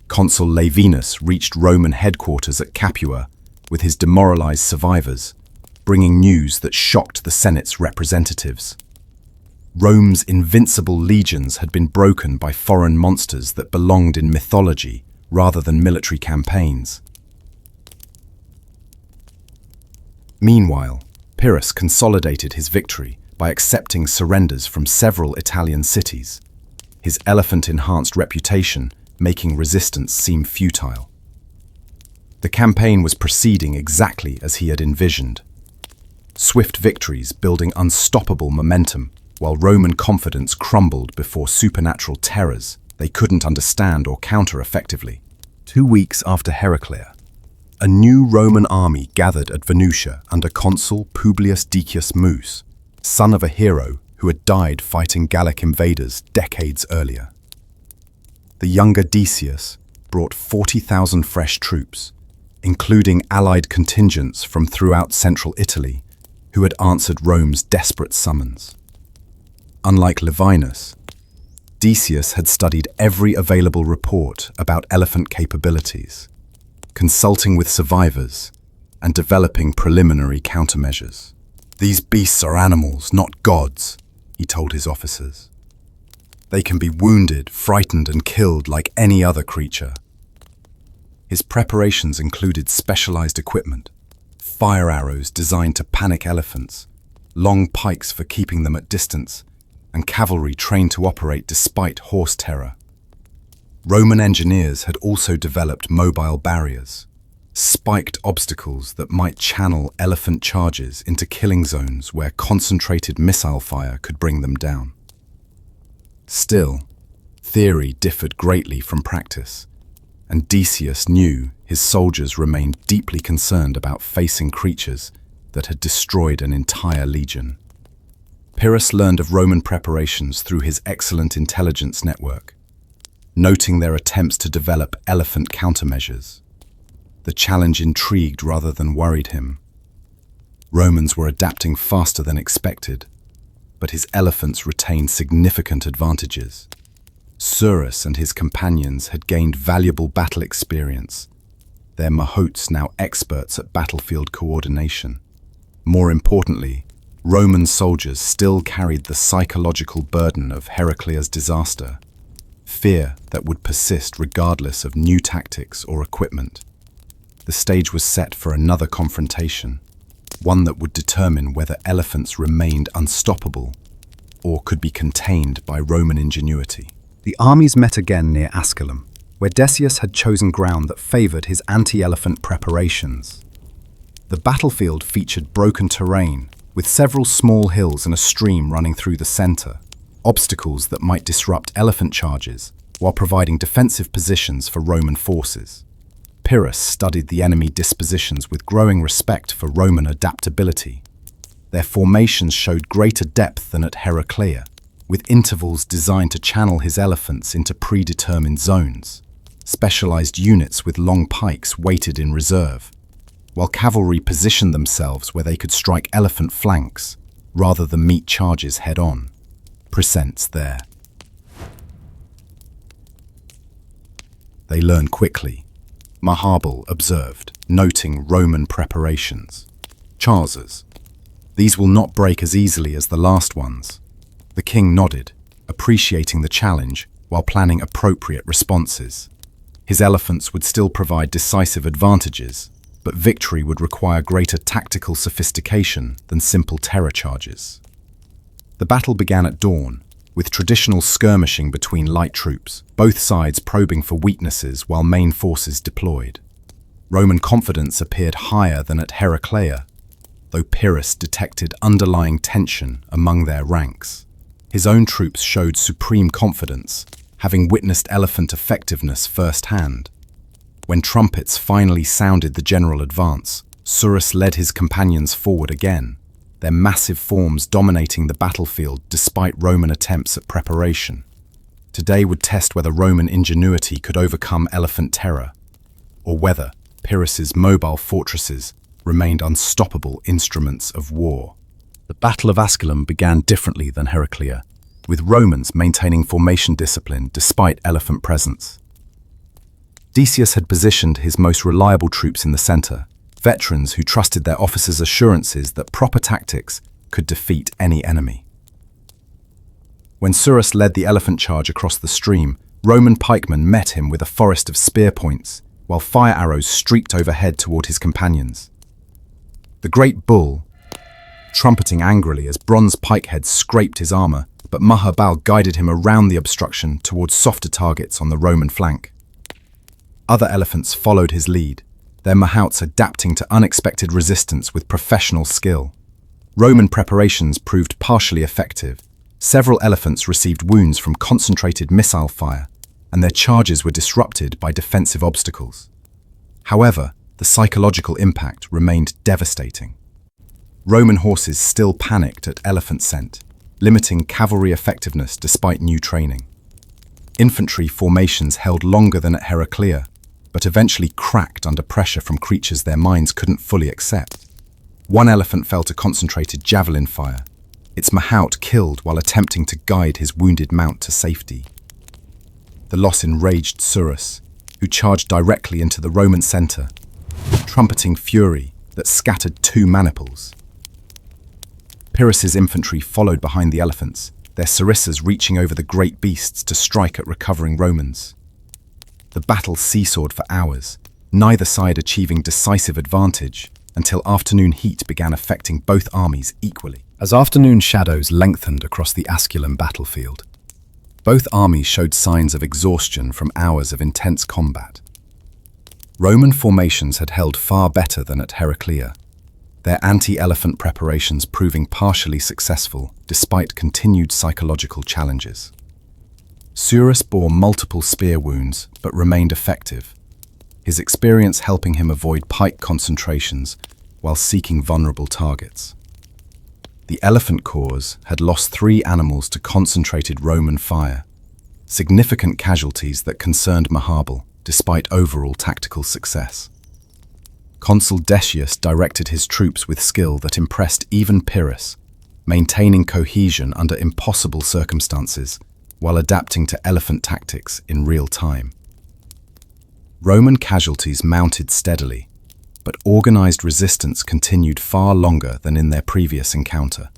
Consul Laevinus reached Roman headquarters at Capua with his demoralised survivors, bringing news that shocked the Senate's representatives. Rome's invincible legions had been broken by foreign monsters that belonged in mythology rather than military campaigns. Meanwhile, Pyrrhus consolidated his victory by accepting surrenders from several Italian cities, his elephant-enhanced reputation making resistance seem futile. The campaign was proceeding exactly as he had envisioned. Swift victories building unstoppable momentum, while Roman confidence crumbled before supernatural terrors they couldn't understand or counter effectively. 2 weeks after Heraclea, a new Roman army gathered at Venusia under consul Publius Decius Mus, son of a hero who had died fighting Gallic invaders decades earlier. The younger Decius brought 40,000 fresh troops, including allied contingents from throughout central Italy who had answered Rome's desperate summons. Unlike Levinus, Decius had studied every available report about elephant capabilities, consulting with survivors and developing preliminary countermeasures. "These beasts are animals, not gods," he told his officers. "They can be wounded, frightened, and killed like any other creature." His preparations included specialized equipment, fire arrows designed to panic elephants, long pikes for keeping them at distance, and cavalry trained to operate despite horse terror. Roman engineers had also developed mobile barriers, spiked obstacles that might channel elephant charges into killing zones where concentrated missile fire could bring them down. Still, theory differed greatly from practice, and Decius knew his soldiers remained deeply concerned about facing creatures that had destroyed an entire legion. Pyrrhus learned of Roman preparations through his excellent intelligence network, noting their attempts to develop elephant countermeasures. The challenge intrigued rather than worried him. Romans were adapting faster than expected, but his elephants retained significant advantages. Surus and his companions had gained valuable battle experience, their mahots now experts at battlefield coordination. More importantly, Roman soldiers still carried the psychological burden of Heraclea's disaster, fear that would persist regardless of new tactics or equipment. The stage was set for another confrontation, one that would determine whether elephants remained unstoppable or could be contained by Roman ingenuity. The armies met again near Asculum, where Decius had chosen ground that favored his anti-elephant preparations. The battlefield featured broken terrain, with several small hills and a stream running through the center, obstacles that might disrupt elephant charges while providing defensive positions for Roman forces. Pyrrhus studied the enemy dispositions with growing respect for Roman adaptability. Their formations showed greater depth than at Heraclea, with intervals designed to channel his elephants into predetermined zones. Specialized units with long pikes waited in reserve, while cavalry positioned themselves where they could strike elephant flanks rather than meet charges head-on. Presents there. They learn quickly, Mahabal observed, noting Roman preparations. "Chances. These will not break as easily as the last ones." The king nodded, appreciating the challenge while planning appropriate responses. His elephants would still provide decisive advantages, but victory would require greater tactical sophistication than simple terror charges. The battle began at dawn, with traditional skirmishing between light troops, both sides probing for weaknesses while main forces deployed. Roman confidence appeared higher than at Heraclea, though Pyrrhus detected underlying tension among their ranks. His own troops showed supreme confidence, having witnessed elephant effectiveness firsthand. When trumpets finally sounded the general advance, Surus led his companions forward again, their massive forms dominating the battlefield despite Roman attempts at preparation. Today would test whether Roman ingenuity could overcome elephant terror, or whether Pyrrhus's mobile fortresses remained unstoppable instruments of war. The Battle of Asculum began differently than Heraclea, with Romans maintaining formation discipline despite elephant presence. Decius had positioned his most reliable troops in the center, veterans who trusted their officers' assurances that proper tactics could defeat any enemy. When Surus led the elephant charge across the stream, Roman pikemen met him with a forest of spear points, while fire arrows streaked overhead toward his companions. The great bull, trumpeting angrily as bronze pikeheads scraped his armor, but Maharbal guided him around the obstruction towards softer targets on the Roman flank. Other elephants followed his lead, their mahouts adapting to unexpected resistance with professional skill. Roman preparations proved partially effective. Several elephants received wounds from concentrated missile fire, and their charges were disrupted by defensive obstacles. However, the psychological impact remained devastating. Roman horses still panicked at elephant scent, limiting cavalry effectiveness despite new training. Infantry formations held longer than at Heraclea, but eventually cracked under pressure from creatures their minds couldn't fully accept. One elephant fell to concentrated javelin fire, its mahout killed while attempting to guide his wounded mount to safety. The loss enraged Surus, who charged directly into the Roman center, trumpeting fury that scattered 2 maniples. Pyrrhus's infantry followed behind the elephants, their sarissas reaching over the great beasts to strike at recovering Romans. The battle seesawed for hours, neither side achieving decisive advantage until afternoon heat began affecting both armies equally. As afternoon shadows lengthened across the Asculum battlefield, both armies showed signs of exhaustion from hours of intense combat. Roman formations had held far better than at Heraclea, their anti-elephant preparations proving partially successful despite continued psychological challenges. Surus bore multiple spear wounds but remained effective, his experience helping him avoid pike concentrations while seeking vulnerable targets. The elephant corps had lost 3 animals to concentrated Roman fire, significant casualties that concerned Maharbal despite overall tactical success. Consul Decius directed his troops with skill that impressed even Pyrrhus, maintaining cohesion under impossible circumstances while adapting to elephant tactics in real time. Roman casualties mounted steadily, but organized resistance continued far longer than in their previous encounter.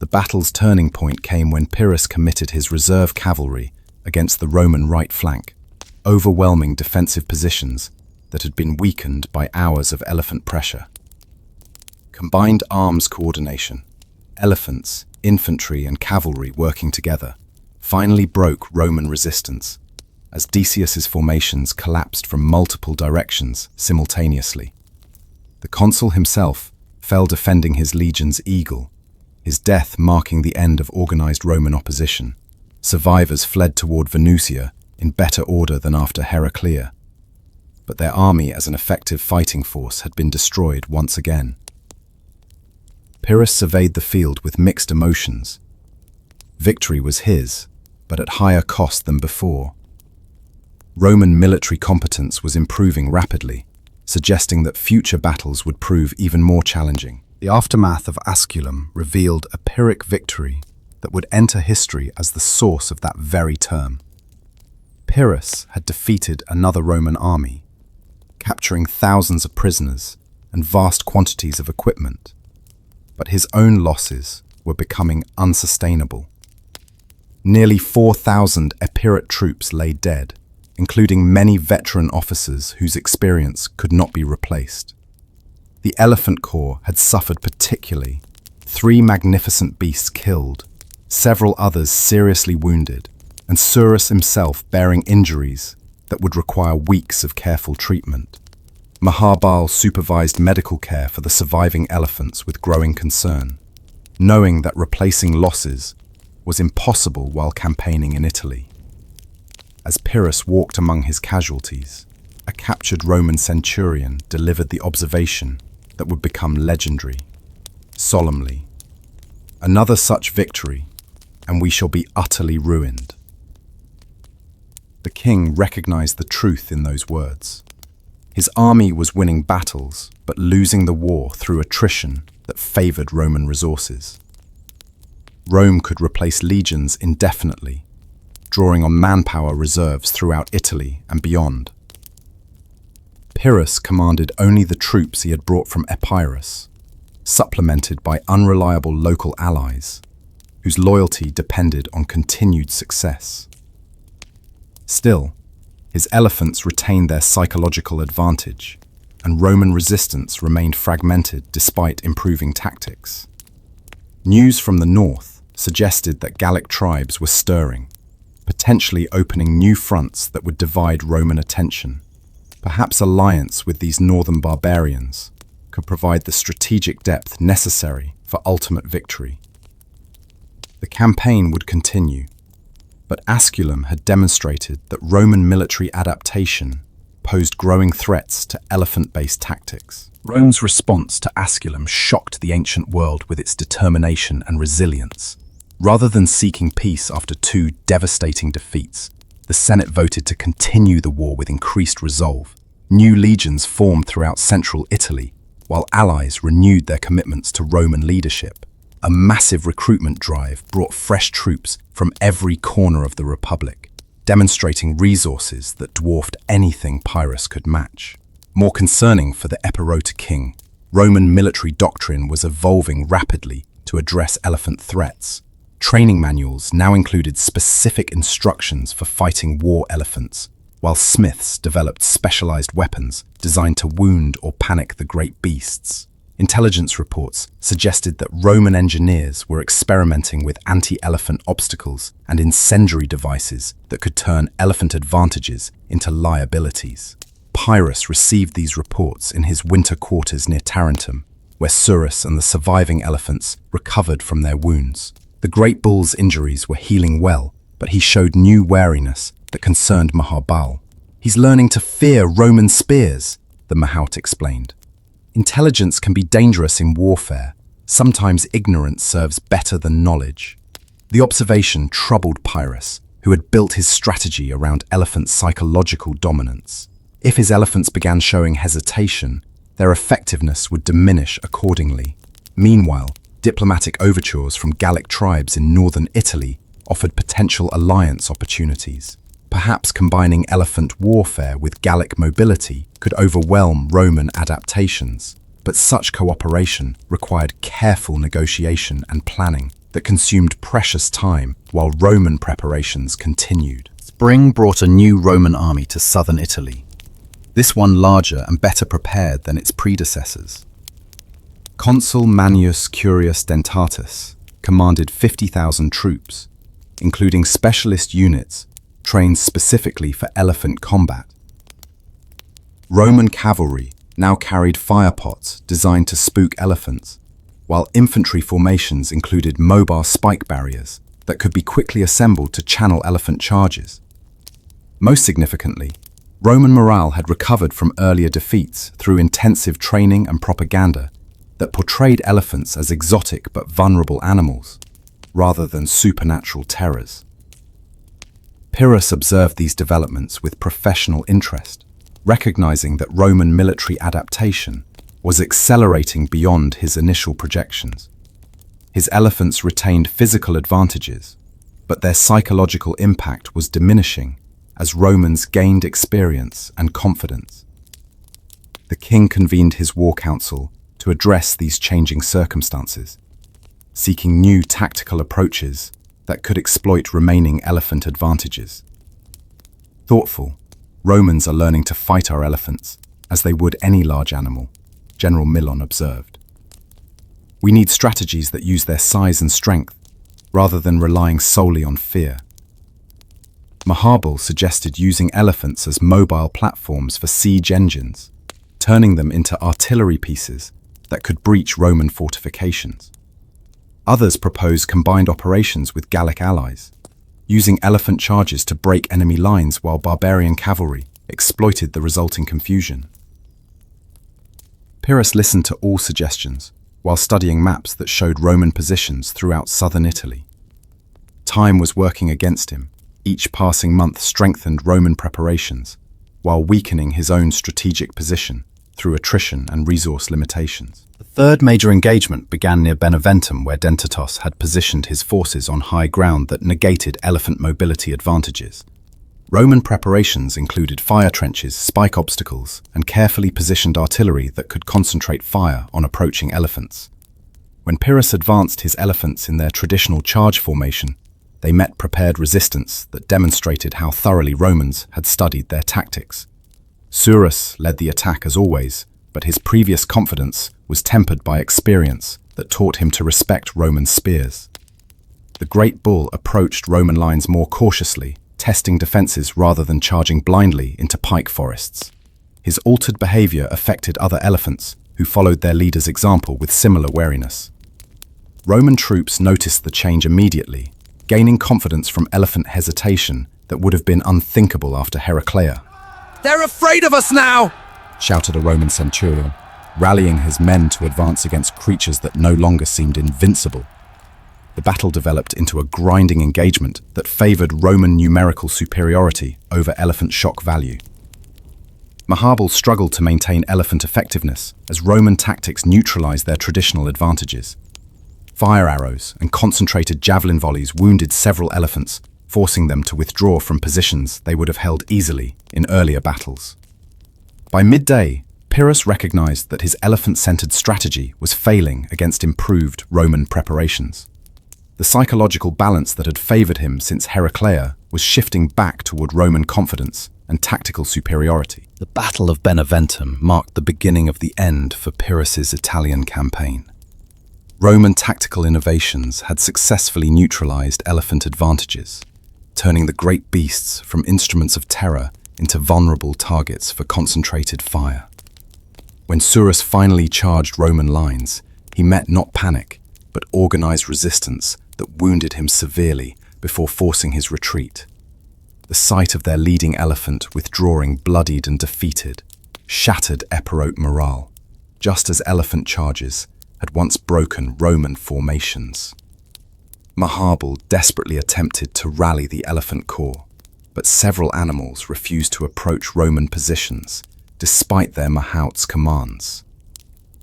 The battle's turning point came when Pyrrhus committed his reserve cavalry against the Roman right flank, overwhelming defensive positions that had been weakened by hours of elephant pressure. Combined arms coordination, elephants, infantry and cavalry working together, finally broke Roman resistance as Decius's formations collapsed from multiple directions simultaneously. The consul himself fell defending his legion's eagle, his death marking the end of organized Roman opposition. Survivors fled toward Venusia in better order than after Heraclea, but their army as an effective fighting force had been destroyed once again. Pyrrhus surveyed the field with mixed emotions. Victory was his, but at higher cost than before. Roman military competence was improving rapidly, suggesting that future battles would prove even more challenging. The aftermath of Asculum revealed a pyrrhic victory that would enter history as the source of that very term. Pyrrhus had defeated another Roman army, capturing thousands of prisoners and vast quantities of equipment, but his own losses were becoming unsustainable. Nearly 4,000 Epirot troops lay dead, including many veteran officers whose experience could not be replaced. The Elephant Corps had suffered particularly, 3 magnificent beasts killed, several others seriously wounded, and Surus himself bearing injuries that would require weeks of careful treatment. Maharbal supervised medical care for the surviving elephants with growing concern, knowing that replacing losses was impossible while campaigning in Italy. As Pyrrhus walked among his casualties, a captured Roman centurion delivered the observation that would become legendary. Solemnly, "Another such victory, and we shall be utterly ruined." The king recognized the truth in those words. His army was winning battles, but losing the war through attrition that favored Roman resources. Rome could replace legions indefinitely, drawing on manpower reserves throughout Italy and beyond. Pyrrhus commanded only the troops he had brought from Epirus, supplemented by unreliable local allies, whose loyalty depended on continued success. Still, his elephants retained their psychological advantage, and Roman resistance remained fragmented despite improving tactics. News from the north suggested that Gallic tribes were stirring, potentially opening new fronts that would divide Roman attention. Perhaps alliance with these northern barbarians could provide the strategic depth necessary for ultimate victory. The campaign would continue, but Asculum had demonstrated that Roman military adaptation posed growing threats to elephant-based tactics. Rome's response to Asculum shocked the ancient world with its determination and resilience. Rather than seeking peace after two devastating defeats, the Senate voted to continue the war with increased resolve. New legions formed throughout central Italy, while allies renewed their commitments to Roman leadership. A massive recruitment drive brought fresh troops from every corner of the Republic, demonstrating resources that dwarfed anything Pyrrhus could match. More concerning for the Epirota king, Roman military doctrine was evolving rapidly to address elephant threats. Training manuals now included specific instructions for fighting war elephants, while smiths developed specialized weapons designed to wound or panic the great beasts. Intelligence reports suggested that Roman engineers were experimenting with anti-elephant obstacles and incendiary devices that could turn elephant advantages into liabilities. Pyrrhus received these reports in his winter quarters near Tarentum, where Surus and the surviving elephants recovered from their wounds. The great bull's injuries were healing well, but he showed new wariness that concerned Maharbal. "He's learning to fear Roman spears," the Mahout explained. Intelligence can be dangerous in warfare. Sometimes ignorance serves better than knowledge. The observation troubled Pyrrhus, who had built his strategy around elephant psychological dominance. If his elephants began showing hesitation, their effectiveness would diminish accordingly. Meanwhile, diplomatic overtures from Gallic tribes in northern Italy offered potential alliance opportunities. Perhaps combining elephant warfare with Gallic mobility could overwhelm Roman adaptations, but such cooperation required careful negotiation and planning that consumed precious time while Roman preparations continued. Spring brought a new Roman army to southern Italy, this one larger and better prepared than its predecessors. Consul Manius Curius Dentatus commanded 50,000 troops, including specialist units trained specifically for elephant combat. Roman cavalry now carried firepots designed to spook elephants, while infantry formations included mobile spike barriers that could be quickly assembled to channel elephant charges. Most significantly, Roman morale had recovered from earlier defeats through intensive training and propaganda that portrayed elephants as exotic but vulnerable animals, rather than supernatural terrors. Pyrrhus observed these developments with professional interest, recognizing that Roman military adaptation was accelerating beyond his initial projections. His elephants retained physical advantages, but their psychological impact was diminishing as Romans gained experience and confidence. The king convened his war council to address these changing circumstances, seeking new tactical approaches that could exploit remaining elephant advantages. Thoughtful, Romans are learning to fight our elephants as they would any large animal, General Milon observed. We need strategies that use their size and strength, rather than relying solely on fear. Maharbal suggested using elephants as mobile platforms for siege engines, turning them into artillery pieces that could breach Roman fortifications. Others proposed combined operations with Gallic allies, using elephant charges to break enemy lines while barbarian cavalry exploited the resulting confusion. Pyrrhus listened to all suggestions while studying maps that showed Roman positions throughout southern Italy. Time was working against him. Each passing month strengthened Roman preparations, while weakening his own strategic position through attrition and resource limitations. The third major engagement began near Beneventum, where Dentatus had positioned his forces on high ground that negated elephant mobility advantages. Roman preparations included fire trenches, spike obstacles, and carefully positioned artillery that could concentrate fire on approaching elephants. When Pyrrhus advanced his elephants in their traditional charge formation, they met prepared resistance that demonstrated how thoroughly Romans had studied their tactics. Surus led the attack as always, but his previous confidence was tempered by experience that taught him to respect Roman spears. The great bull approached Roman lines more cautiously, testing defenses rather than charging blindly into pike forests. His altered behavior affected other elephants, who followed their leader's example with similar wariness. Roman troops noticed the change immediately, gaining confidence from elephant hesitation that would have been unthinkable after Heraclea. They're afraid of us now! Shouted a Roman centurion, rallying his men to advance against creatures that no longer seemed invincible. The battle developed into a grinding engagement that favored Roman numerical superiority over elephant shock value. Mahabal struggled to maintain elephant effectiveness as Roman tactics neutralized their traditional advantages. Fire arrows and concentrated javelin volleys wounded several elephants, forcing them to withdraw from positions they would have held easily in earlier battles. By midday, Pyrrhus recognized that his elephant-centered strategy was failing against improved Roman preparations. The psychological balance that had favored him since Heraclea was shifting back toward Roman confidence and tactical superiority. The Battle of Beneventum marked the beginning of the end for Pyrrhus's Italian campaign. Roman tactical innovations had successfully neutralized elephant advantages, turning the great beasts from instruments of terror into vulnerable targets for concentrated fire. When Surus finally charged Roman lines, he met not panic, but organized resistance that wounded him severely before forcing his retreat. The sight of their leading elephant withdrawing bloodied and defeated shattered Epirot morale, just as elephant charges had once broken Roman formations. Mahabal desperately attempted to rally the elephant corps, but several animals refused to approach Roman positions, despite their mahout's commands.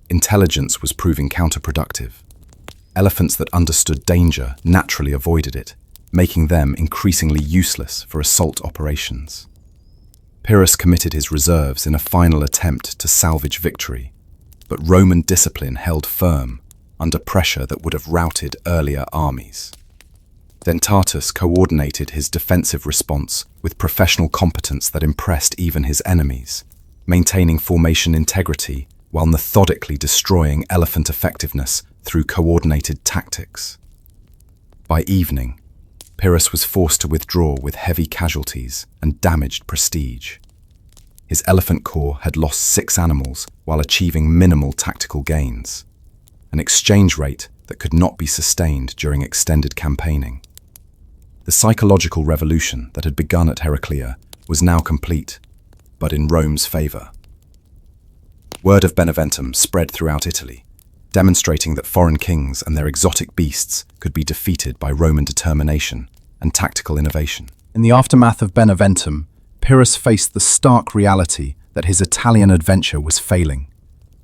Intelligence was proving counterproductive. Elephants that understood danger naturally avoided it, making them increasingly useless for assault operations. Pyrrhus committed his reserves in a final attempt to salvage victory, but Roman discipline held firm under pressure that would have routed earlier armies. Dentatus coordinated his defensive response with professional competence that impressed even his enemies, maintaining formation integrity while methodically destroying elephant effectiveness through coordinated tactics. By evening, Pyrrhus was forced to withdraw with heavy casualties and damaged prestige. His elephant corps had lost 6 animals while achieving minimal tactical gains, an exchange rate that could not be sustained during extended campaigning. The psychological revolution that had begun at Heraclea was now complete, but in Rome's favor. Word of Beneventum spread throughout Italy, demonstrating that foreign kings and their exotic beasts could be defeated by Roman determination and tactical innovation. In the aftermath of Beneventum, Pyrrhus faced the stark reality that his Italian adventure was failing.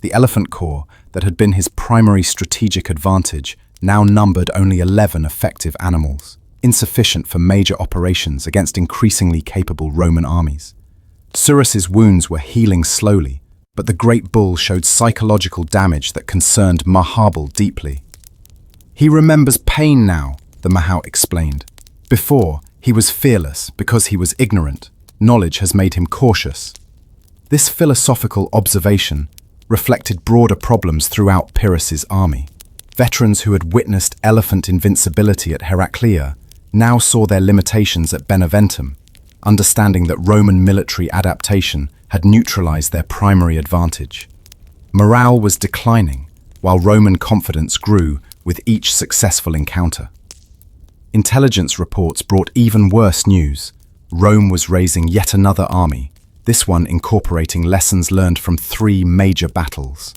The elephant corps that had been his primary strategic advantage now numbered only 11 effective animals, insufficient for major operations against increasingly capable Roman armies. Surus's wounds were healing slowly, but the great bull showed psychological damage that concerned Mahabal deeply. "He remembers pain now," the mahout explained. "Before, he was fearless because he was ignorant. Knowledge has made him cautious." This philosophical observation reflected broader problems throughout Pyrrhus's army. Veterans who had witnessed elephant invincibility at Heraclea now saw their limitations at Beneventum, understanding that Roman military adaptation had neutralized their primary advantage. Morale was declining, while Roman confidence grew with each successful encounter. Intelligence reports brought even worse news. Rome was raising yet another army, this one incorporating lessons learned from 3 major battles.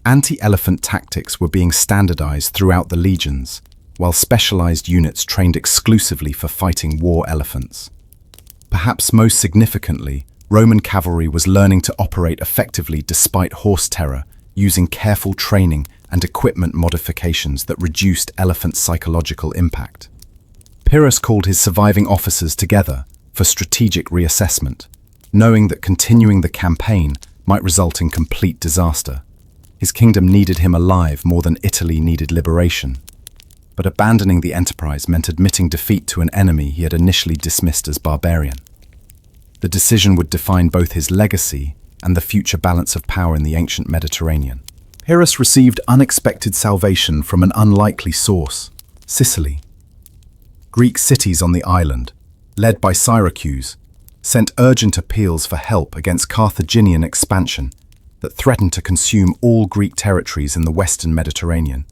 Anti-elephant tactics were being standardized throughout the legions, while specialized units trained exclusively for fighting war elephants. Perhaps most significantly, Roman cavalry was learning to operate effectively despite horse terror, using careful training and equipment modifications that reduced elephant psychological impact. Pyrrhus called his surviving officers together for strategic reassessment, knowing that continuing the campaign might result in complete disaster. His kingdom needed him alive more than Italy needed liberation. But abandoning the enterprise meant admitting defeat to an enemy he had initially dismissed as barbarian. The decision would define both his legacy and the future balance of power in the ancient Mediterranean. Pyrrhus received unexpected salvation from an unlikely source, Sicily. Greek cities on the island, led by Syracuse, sent urgent appeals for help against Carthaginian expansion that threatened to consume all Greek territories in the western Mediterranean.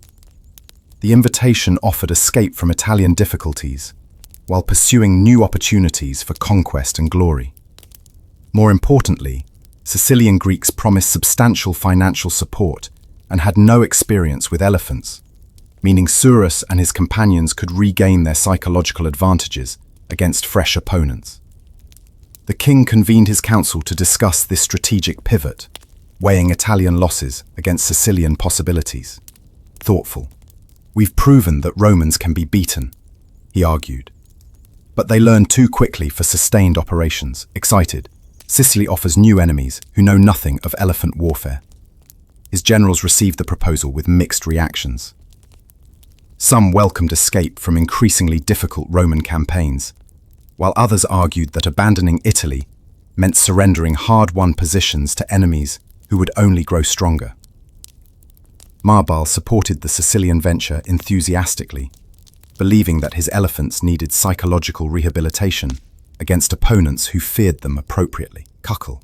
The invitation offered escape from Italian difficulties, while pursuing new opportunities for conquest and glory. More importantly, Sicilian Greeks promised substantial financial support and had no experience with elephants, meaning Surus and his companions could regain their psychological advantages against fresh opponents. The king convened his council to discuss this strategic pivot, weighing Italian losses against Sicilian possibilities. Thoughtful. "We've proven that Romans can be beaten," he argued. But they learned too quickly for sustained operations. Excited, Sicily offers new enemies who know nothing of elephant warfare. His generals received the proposal with mixed reactions. Some welcomed escape from increasingly difficult Roman campaigns, while others argued that abandoning Italy meant surrendering hard-won positions to enemies who would only grow stronger. Marbal supported the Sicilian venture enthusiastically, believing that his elephants needed psychological rehabilitation against opponents who feared them appropriately. Cuckle.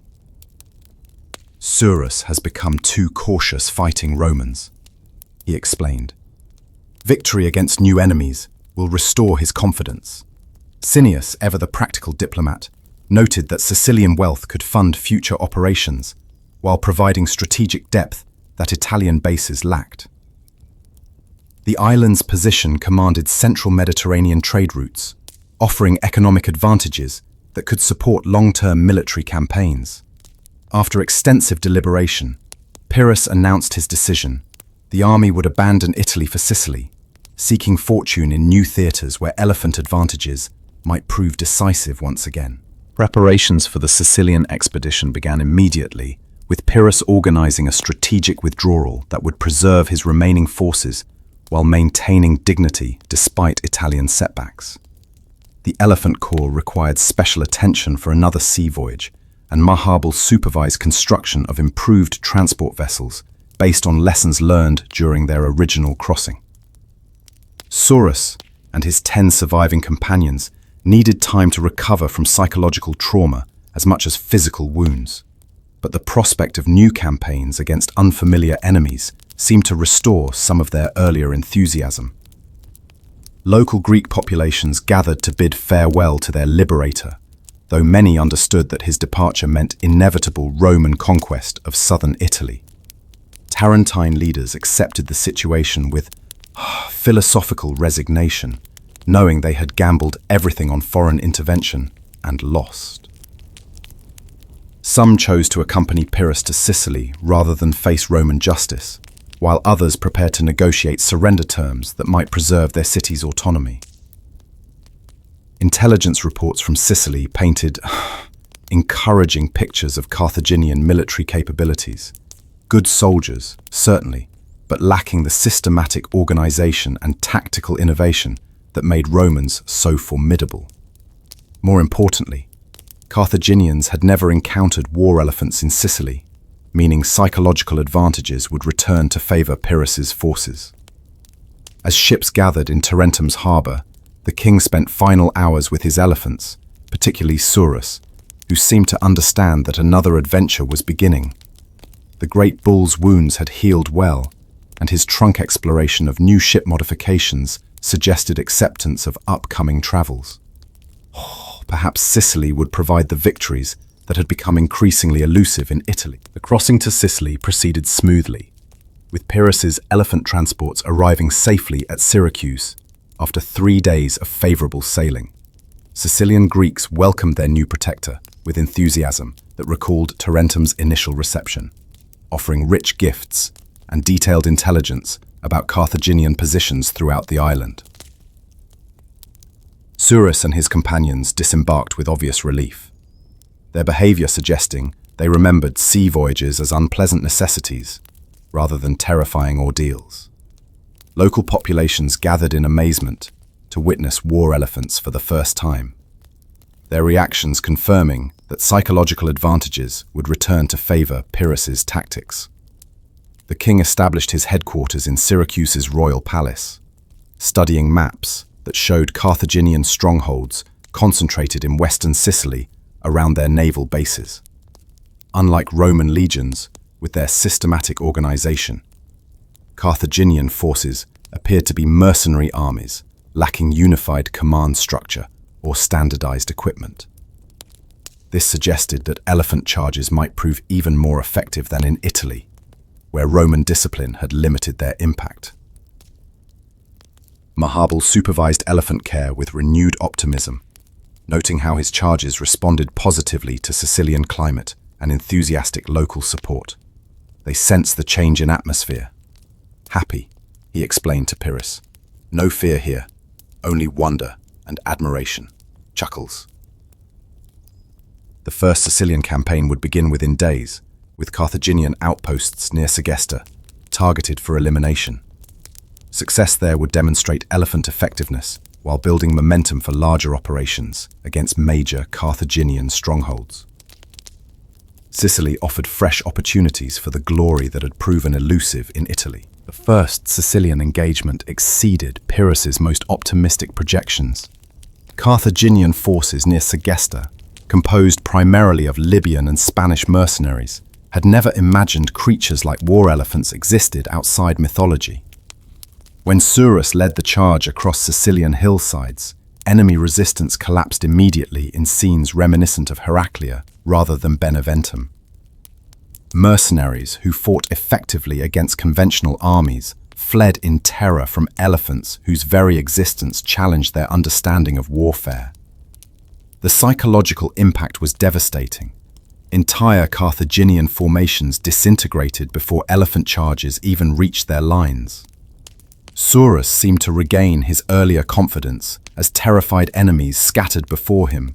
"Surus has become too cautious fighting Romans," he explained. "Victory against new enemies will restore his confidence." Cineas, ever the practical diplomat, noted that Sicilian wealth could fund future operations while providing strategic depth that Italian bases lacked. The island's position commanded central Mediterranean trade routes, offering economic advantages that could support long-term military campaigns. After extensive deliberation, Pyrrhus announced his decision. The army would abandon Italy for Sicily, seeking fortune in new theatres where elephant advantages might prove decisive once again. Preparations for the Sicilian expedition began immediately, with Pyrrhus organizing a strategic withdrawal that would preserve his remaining forces while maintaining dignity despite Italian setbacks. The Elephant Corps required special attention for another sea voyage, and Mahabal supervised construction of improved transport vessels based on lessons learned during their original crossing. Surus and his 10 surviving companions needed time to recover from psychological trauma as much as physical wounds. But the prospect of new campaigns against unfamiliar enemies seemed to restore some of their earlier enthusiasm. Local Greek populations gathered to bid farewell to their liberator, though many understood that his departure meant inevitable Roman conquest of southern Italy. Tarentine leaders accepted the situation with philosophical resignation, knowing they had gambled everything on foreign intervention and lost. Some chose to accompany Pyrrhus to Sicily rather than face Roman justice, while others prepared to negotiate surrender terms that might preserve their city's autonomy. Intelligence reports from Sicily painted encouraging pictures of Carthaginian military capabilities. Good soldiers, certainly, but lacking the systematic organization and tactical innovation that made Romans so formidable. More importantly, Carthaginians had never encountered war elephants in Sicily, meaning psychological advantages would return to favor Pyrrhus's forces. As ships gathered in Tarentum's harbor, the king spent final hours with his elephants, particularly Surus, who seemed to understand that another adventure was beginning. The great bull's wounds had healed well, and his trunk exploration of new ship modifications suggested acceptance of upcoming travels. Perhaps Sicily would provide the victories that had become increasingly elusive in Italy. The crossing to Sicily proceeded smoothly, with Pyrrhus's elephant transports arriving safely at Syracuse after 3 days of favorable sailing. Sicilian Greeks welcomed their new protector with enthusiasm that recalled Tarentum's initial reception, offering rich gifts and detailed intelligence about Carthaginian positions throughout the island. Surus and his companions disembarked with obvious relief, their behavior suggesting they remembered sea voyages as unpleasant necessities rather than terrifying ordeals. Local populations gathered in amazement to witness war elephants for the first time, their reactions confirming that psychological advantages would return to favor Pyrrhus's tactics. the king established his headquarters in Syracuse's royal palace, studying maps that showed Carthaginian strongholds concentrated in western Sicily around their naval bases. Unlike Roman legions, with their systematic organization, Carthaginian forces appeared to be mercenary armies, lacking unified command structure or standardized equipment. This suggested that elephant charges might prove even more effective than in Italy, where Roman discipline had limited their impact. Mahabal supervised elephant care with renewed optimism, noting how his charges responded positively to Sicilian climate and enthusiastic local support. They sensed the change in atmosphere. Happy, he explained to Pyrrhus. No fear here, only wonder and admiration. Chuckles. The first Sicilian campaign would begin within days, with Carthaginian outposts near Segesta, targeted for elimination. Success there would demonstrate elephant effectiveness, while building momentum for larger operations against major Carthaginian strongholds. Sicily offered fresh opportunities for the glory that had proven elusive in Italy. The first Sicilian engagement exceeded Pyrrhus's most optimistic projections. Carthaginian forces near Segesta, composed primarily of Libyan and Spanish mercenaries, had never imagined creatures like war elephants existed outside mythology. When Surus led the charge across Sicilian hillsides, enemy resistance collapsed immediately in scenes reminiscent of Heraclea rather than Beneventum. Mercenaries who fought effectively against conventional armies fled in terror from elephants whose very existence challenged their understanding of warfare. The psychological impact was devastating. Entire Carthaginian formations disintegrated before elephant charges even reached their lines. Surus seemed to regain his earlier confidence as terrified enemies scattered before him,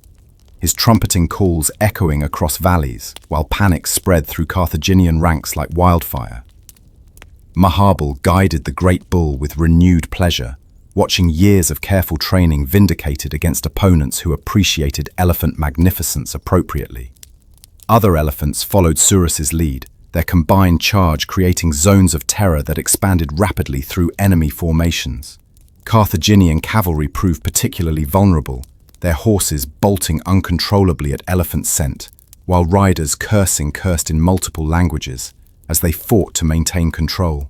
his trumpeting calls echoing across valleys while panic spread through Carthaginian ranks like wildfire. Mahabal guided the great bull with renewed pleasure, watching years of careful training vindicated against opponents who appreciated elephant magnificence appropriately. Other elephants followed Surus's lead, their combined charge creating zones of terror that expanded rapidly through enemy formations. Carthaginian cavalry proved particularly vulnerable, their horses bolting uncontrollably at elephant scent, while riders cursed in multiple languages as they fought to maintain control.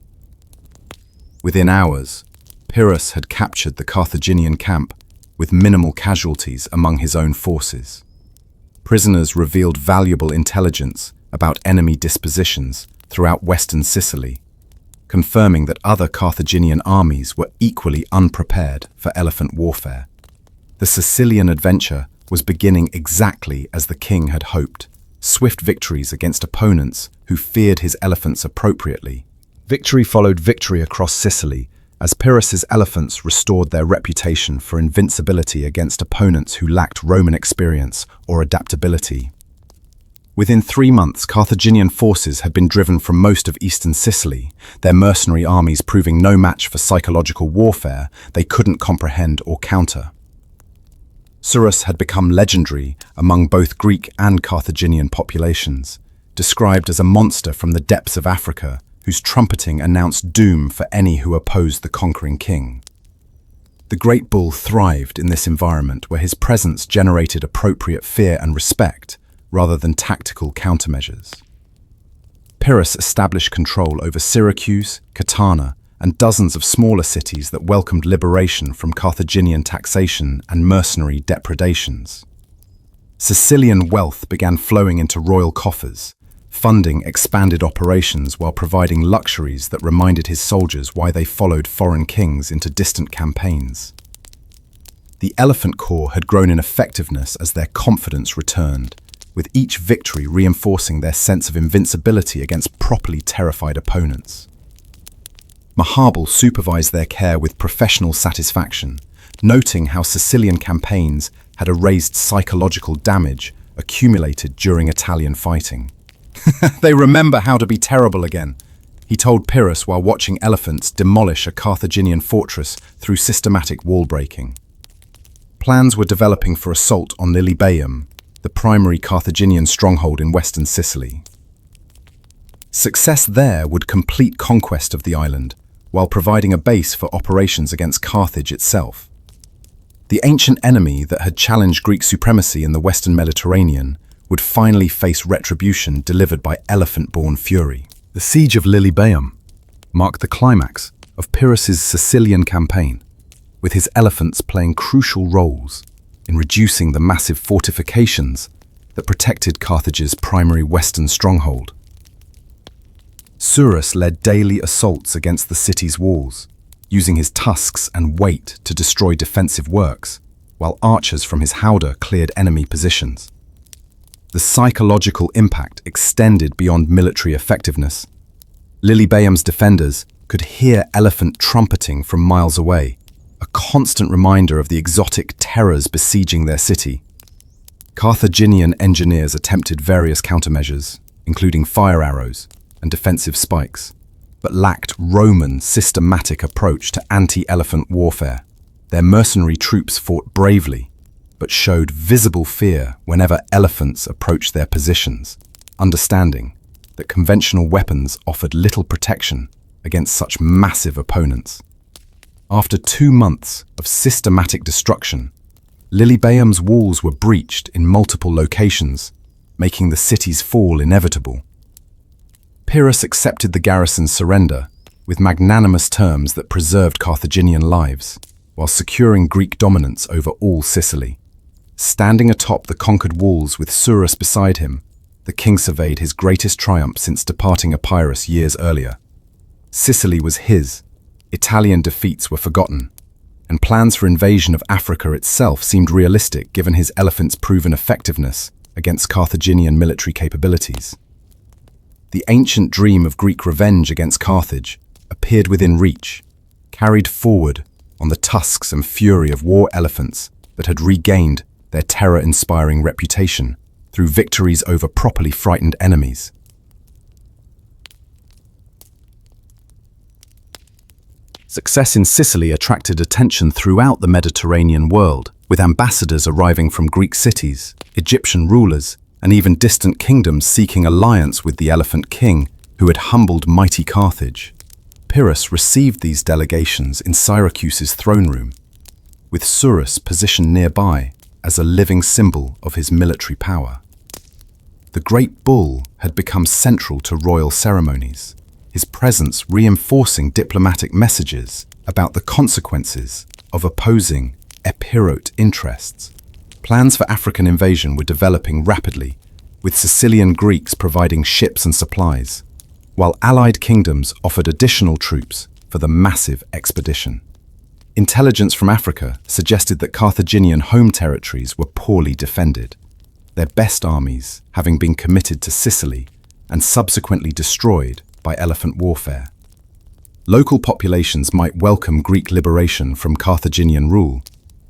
Within hours, Pyrrhus had captured the Carthaginian camp with minimal casualties among his own forces. Prisoners revealed valuable intelligence about enemy dispositions throughout western Sicily, confirming that other Carthaginian armies were equally unprepared for elephant warfare. The Sicilian adventure was beginning exactly as the king had hoped, swift victories against opponents who feared his elephants appropriately. Victory followed victory across Sicily, as Pyrrhus's elephants restored their reputation for invincibility against opponents who lacked Roman experience or adaptability. Within 3 months, Carthaginian forces had been driven from most of eastern Sicily, their mercenary armies proving no match for psychological warfare they couldn't comprehend or counter. Surus had become legendary among both Greek and Carthaginian populations, described as a monster from the depths of Africa whose trumpeting announced doom for any who opposed the conquering king. The great bull thrived in this environment where his presence generated appropriate fear and respect rather than tactical countermeasures. Pyrrhus established control over Syracuse, Catana, and dozens of smaller cities that welcomed liberation from Carthaginian taxation and mercenary depredations. Sicilian wealth began flowing into royal coffers, funding expanded operations while providing luxuries that reminded his soldiers why they followed foreign kings into distant campaigns. The Elephant Corps had grown in effectiveness as their confidence returned, with each victory reinforcing their sense of invincibility against properly terrified opponents. Mahabal supervised their care with professional satisfaction, noting how Sicilian campaigns had erased psychological damage accumulated during Italian fighting. They remember how to be terrible again, he told Pyrrhus while watching elephants demolish a Carthaginian fortress through systematic wall breaking. Plans were developing for assault on Lilybaeum, the primary Carthaginian stronghold in western Sicily. Success there would complete conquest of the island, while providing a base for operations against Carthage itself. The ancient enemy that had challenged Greek supremacy in the Western Mediterranean would finally face retribution delivered by elephant-born fury. The siege of Lilybaeum marked the climax of Pyrrhus's Sicilian campaign, with his elephants playing crucial roles in reducing the massive fortifications that protected Carthage's primary western stronghold. Surus led daily assaults against the city's walls, using his tusks and weight to destroy defensive works, while archers from his howdah cleared enemy positions. The psychological impact extended beyond military effectiveness. Lilybaeum's defenders could hear elephant trumpeting from miles away, a constant reminder of the exotic terrors besieging their city. Carthaginian engineers attempted various countermeasures, including fire arrows and defensive spikes, but lacked Roman systematic approach to anti-elephant warfare. Their mercenary troops fought bravely, but showed visible fear whenever elephants approached their positions, understanding that conventional weapons offered little protection against such massive opponents. After 2 months of systematic destruction, Lilybaeum's walls were breached in multiple locations, making the city's fall inevitable. Pyrrhus accepted the garrison's surrender with magnanimous terms that preserved Carthaginian lives, while securing Greek dominance over all Sicily. Standing atop the conquered walls with Surus beside him, the king surveyed his greatest triumph since departing Epirus years earlier. Sicily was his, Italian defeats were forgotten, and plans for invasion of Africa itself seemed realistic given his elephant's proven effectiveness against Carthaginian military capabilities. The ancient dream of Greek revenge against Carthage appeared within reach, carried forward on the tusks and fury of war elephants that had regained their terror-inspiring reputation through victories over properly frightened enemies. Success in Sicily attracted attention throughout the Mediterranean world, with ambassadors arriving from Greek cities, Egyptian rulers, and even distant kingdoms seeking alliance with the Elephant King, who had humbled mighty Carthage. Pyrrhus received these delegations in Syracuse's throne room, with Surus positioned nearby as a living symbol of his military power. The great bull had become central to royal ceremonies, his presence reinforcing diplomatic messages about the consequences of opposing Epirot interests. Plans for African invasion were developing rapidly, with Sicilian Greeks providing ships and supplies, while allied kingdoms offered additional troops for the massive expedition. Intelligence from Africa suggested that Carthaginian home territories were poorly defended, their best armies having been committed to Sicily and subsequently destroyed by elephant warfare. Local populations might welcome Greek liberation from Carthaginian rule,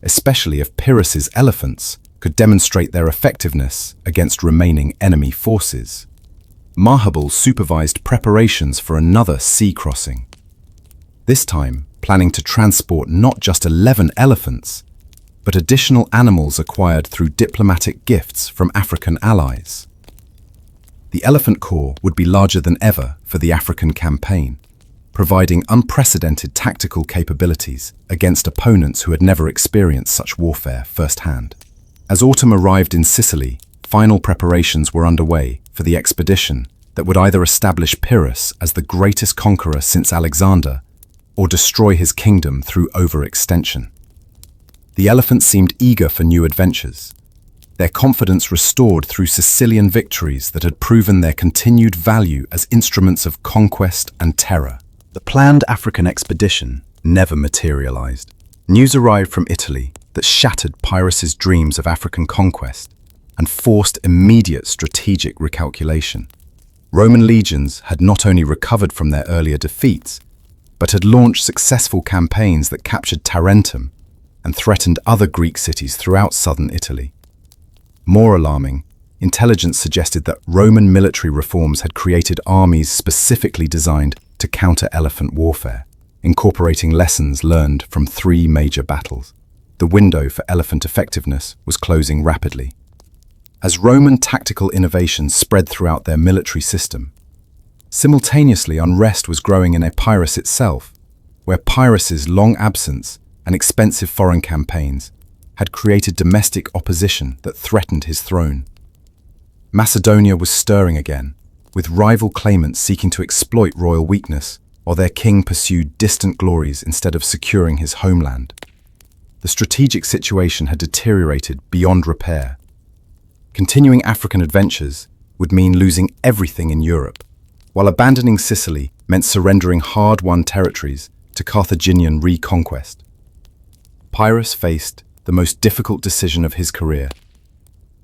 especially if Pyrrhus's elephants could demonstrate their effectiveness against remaining enemy forces. Mahabal supervised preparations for another sea crossing, this time planning to transport not just 11 elephants, but additional animals acquired through diplomatic gifts from African allies. The Elephant Corps would be larger than ever for the African campaign, providing unprecedented tactical capabilities against opponents who had never experienced such warfare firsthand. As autumn arrived in Sicily, final preparations were underway for the expedition that would either establish Pyrrhus as the greatest conqueror since Alexander or destroy his kingdom through overextension. The elephants seemed eager for new adventures, their confidence restored through Sicilian victories that had proven their continued value as instruments of conquest and terror. The planned African expedition never materialized. News arrived from Italy that shattered Pyrrhus's dreams of African conquest and forced immediate strategic recalculation. Roman legions had not only recovered from their earlier defeats, but had launched successful campaigns that captured Tarentum and threatened other Greek cities throughout southern Italy. More alarming, intelligence suggested that Roman military reforms had created armies specifically designed to counter elephant warfare, incorporating lessons learned from 3 major battles. The window for elephant effectiveness was closing rapidly. As Roman tactical innovations spread throughout their military system, Simultaneously, unrest was growing in Epirus itself, where Pyrrhus's long absence and expensive foreign campaigns had created domestic opposition that threatened his throne. Macedonia was stirring again, with rival claimants seeking to exploit royal weakness, while their king pursued distant glories instead of securing his homeland. The strategic situation had deteriorated beyond repair. Continuing African adventures would mean losing everything in Europe, while abandoning Sicily meant surrendering hard-won territories to Carthaginian reconquest. Pyrrhus faced the most difficult decision of his career,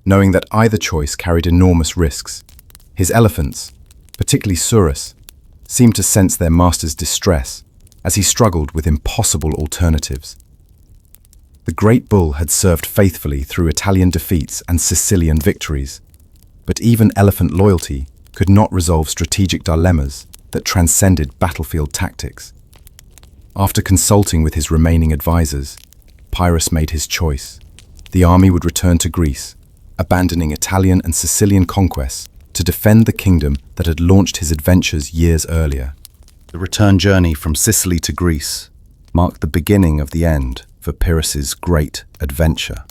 knowing that either choice carried enormous risks. His elephants, particularly Surus, seemed to sense their master's distress as he struggled with impossible alternatives. The great bull had served faithfully through Italian defeats and Sicilian victories, but even elephant loyalty could not resolve strategic dilemmas that transcended battlefield tactics. After consulting with his remaining advisors, Pyrrhus made his choice. The army would return to Greece, abandoning Italian and Sicilian conquests to defend the kingdom that had launched his adventures years earlier. The return journey from Sicily to Greece marked the beginning of the end for Pyrrhus's great adventure.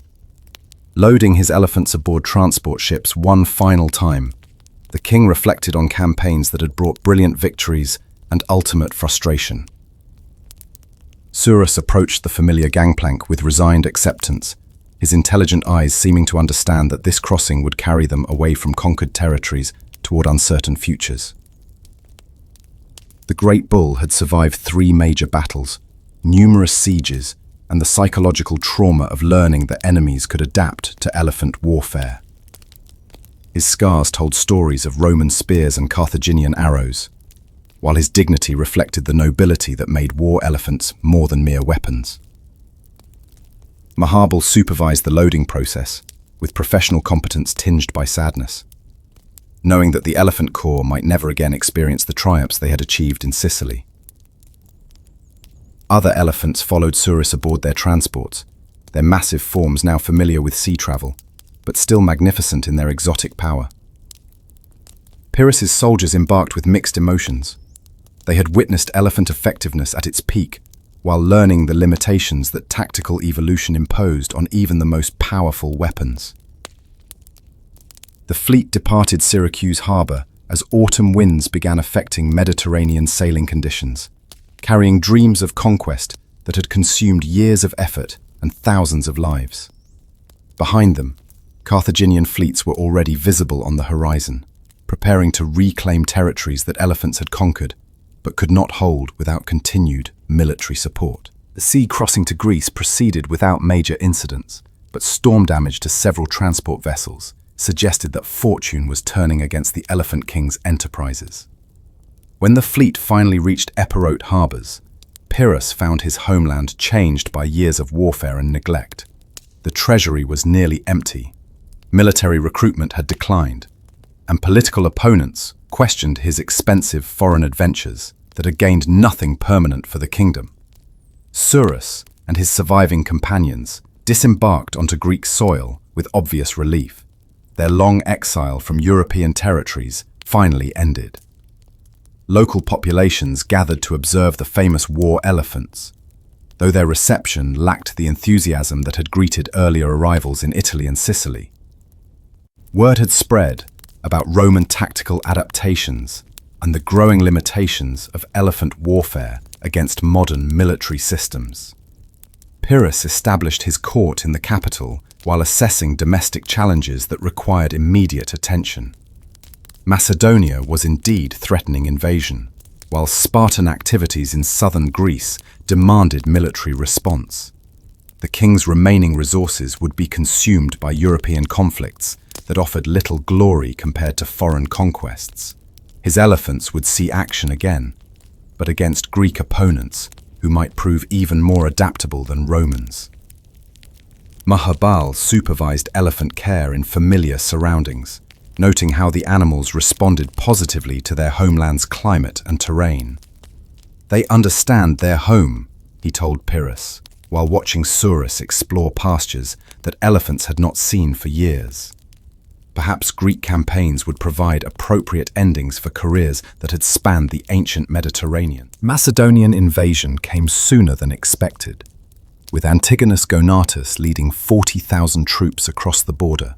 Loading his elephants aboard transport ships one final time, the king reflected on campaigns that had brought brilliant victories and ultimate frustration. Surus approached the familiar gangplank with resigned acceptance, his intelligent eyes seeming to understand that this crossing would carry them away from conquered territories toward uncertain futures. The Great Bull had survived 3 major battles, numerous sieges, and the psychological trauma of learning that enemies could adapt to elephant warfare. His scars told stories of Roman spears and Carthaginian arrows, while his dignity reflected the nobility that made war elephants more than mere weapons. Mahabal supervised the loading process, with professional competence tinged by sadness, knowing that the elephant corps might never again experience the triumphs they had achieved in Sicily. Other elephants followed Surus aboard their transports, their massive forms now familiar with sea travel, but still magnificent in their exotic power. Pyrrhus's soldiers embarked with mixed emotions. They had witnessed elephant effectiveness at its peak, while learning the limitations that tactical evolution imposed on even the most powerful weapons. The fleet departed Syracuse harbor as autumn winds began affecting Mediterranean sailing conditions, carrying dreams of conquest that had consumed years of effort and thousands of lives. Behind them, Carthaginian fleets were already visible on the horizon, preparing to reclaim territories that elephants had conquered, but could not hold without continued military support. The sea crossing to Greece proceeded without major incidents, but storm damage to several transport vessels suggested that fortune was turning against the Elephant King's enterprises. When the fleet finally reached Epirote harbors, Pyrrhus found his homeland changed by years of warfare and neglect. The treasury was nearly empty, military recruitment had declined, and political opponents questioned his expensive foreign adventures that had gained nothing permanent for the kingdom. Surus and his surviving companions disembarked onto Greek soil with obvious relief. Their long exile from European territories finally ended. Local populations gathered to observe the famous war elephants, though their reception lacked the enthusiasm that had greeted earlier arrivals in Italy and Sicily. Word had spread about Roman tactical adaptations and the growing limitations of elephant warfare against modern military systems. Pyrrhus established his court in the capital while assessing domestic challenges that required immediate attention. Macedonia was indeed threatening invasion, while Spartan activities in southern Greece demanded military response. The king's remaining resources would be consumed by European conflicts that offered little glory compared to foreign conquests. His elephants would see action again, but against Greek opponents who might prove even more adaptable than Romans. Mahabal supervised elephant care in familiar surroundings, noting how the animals responded positively to their homeland's climate and terrain. "They understand their home," he told Pyrrhus, while watching Surus explore pastures that elephants had not seen for years. Perhaps Greek campaigns would provide appropriate endings for careers that had spanned the ancient Mediterranean. Macedonian invasion came sooner than expected, with Antigonus Gonatas leading 40,000 troops across the border,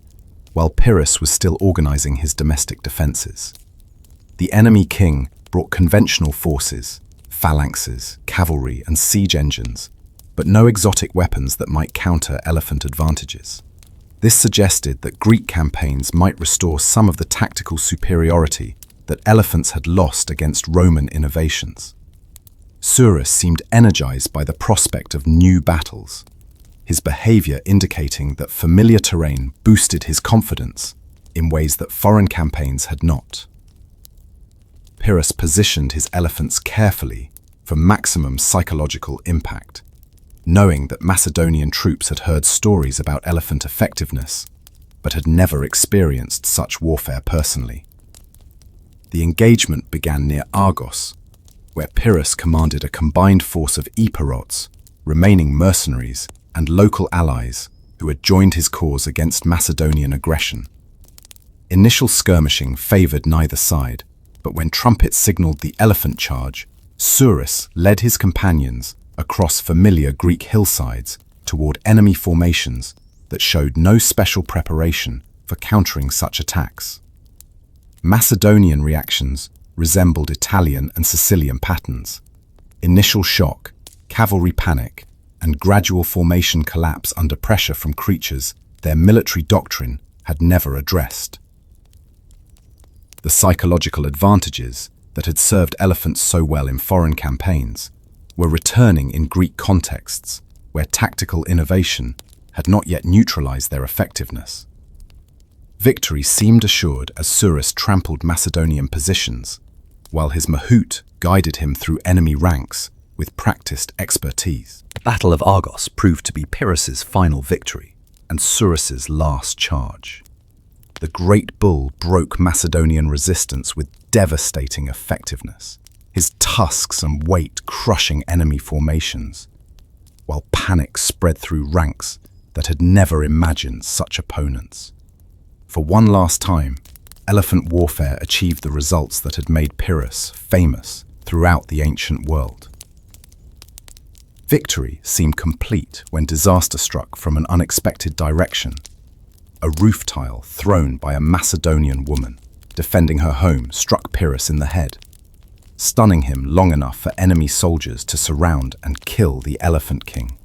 while Pyrrhus was still organizing his domestic defenses. The enemy king brought conventional forces, phalanxes, cavalry, and siege engines, but no exotic weapons that might counter elephant advantages. This suggested that Greek campaigns might restore some of the tactical superiority that elephants had lost against Roman innovations. Surus seemed energized by the prospect of new battles, his behavior indicating that familiar terrain boosted his confidence in ways that foreign campaigns had not. Pyrrhus positioned his elephants carefully for maximum psychological impact, knowing that Macedonian troops had heard stories about elephant effectiveness, but had never experienced such warfare personally. The engagement began near Argos, where Pyrrhus commanded a combined force of Epirots, remaining mercenaries, and local allies who had joined his cause against Macedonian aggression. Initial skirmishing favored neither side, but when trumpets signaled the elephant charge, Surus led his companions across familiar Greek hillsides toward enemy formations that showed no special preparation for countering such attacks. Macedonian reactions resembled Italian and Sicilian patterns: initial shock, cavalry panic, and gradual formation collapse under pressure from creatures their military doctrine had never addressed. The psychological advantages that had served elephants so well in foreign campaigns were returning in Greek contexts where tactical innovation had not yet neutralized their effectiveness. Victory seemed assured as Surus trampled Macedonian positions, while his mahout guided him through enemy ranks with practiced expertise. The Battle of Argos proved to be Pyrrhus's final victory and Surus's last charge. The great bull broke Macedonian resistance with devastating effectiveness, his tusks and weight crushing enemy formations, while panic spread through ranks that had never imagined such opponents. For one last time, elephant warfare achieved the results that had made Pyrrhus famous throughout the ancient world. Victory seemed complete when disaster struck from an unexpected direction. A roof tile thrown by a Macedonian woman defending her home struck Pyrrhus in the head, stunning him long enough for enemy soldiers to surround and kill the Elephant King.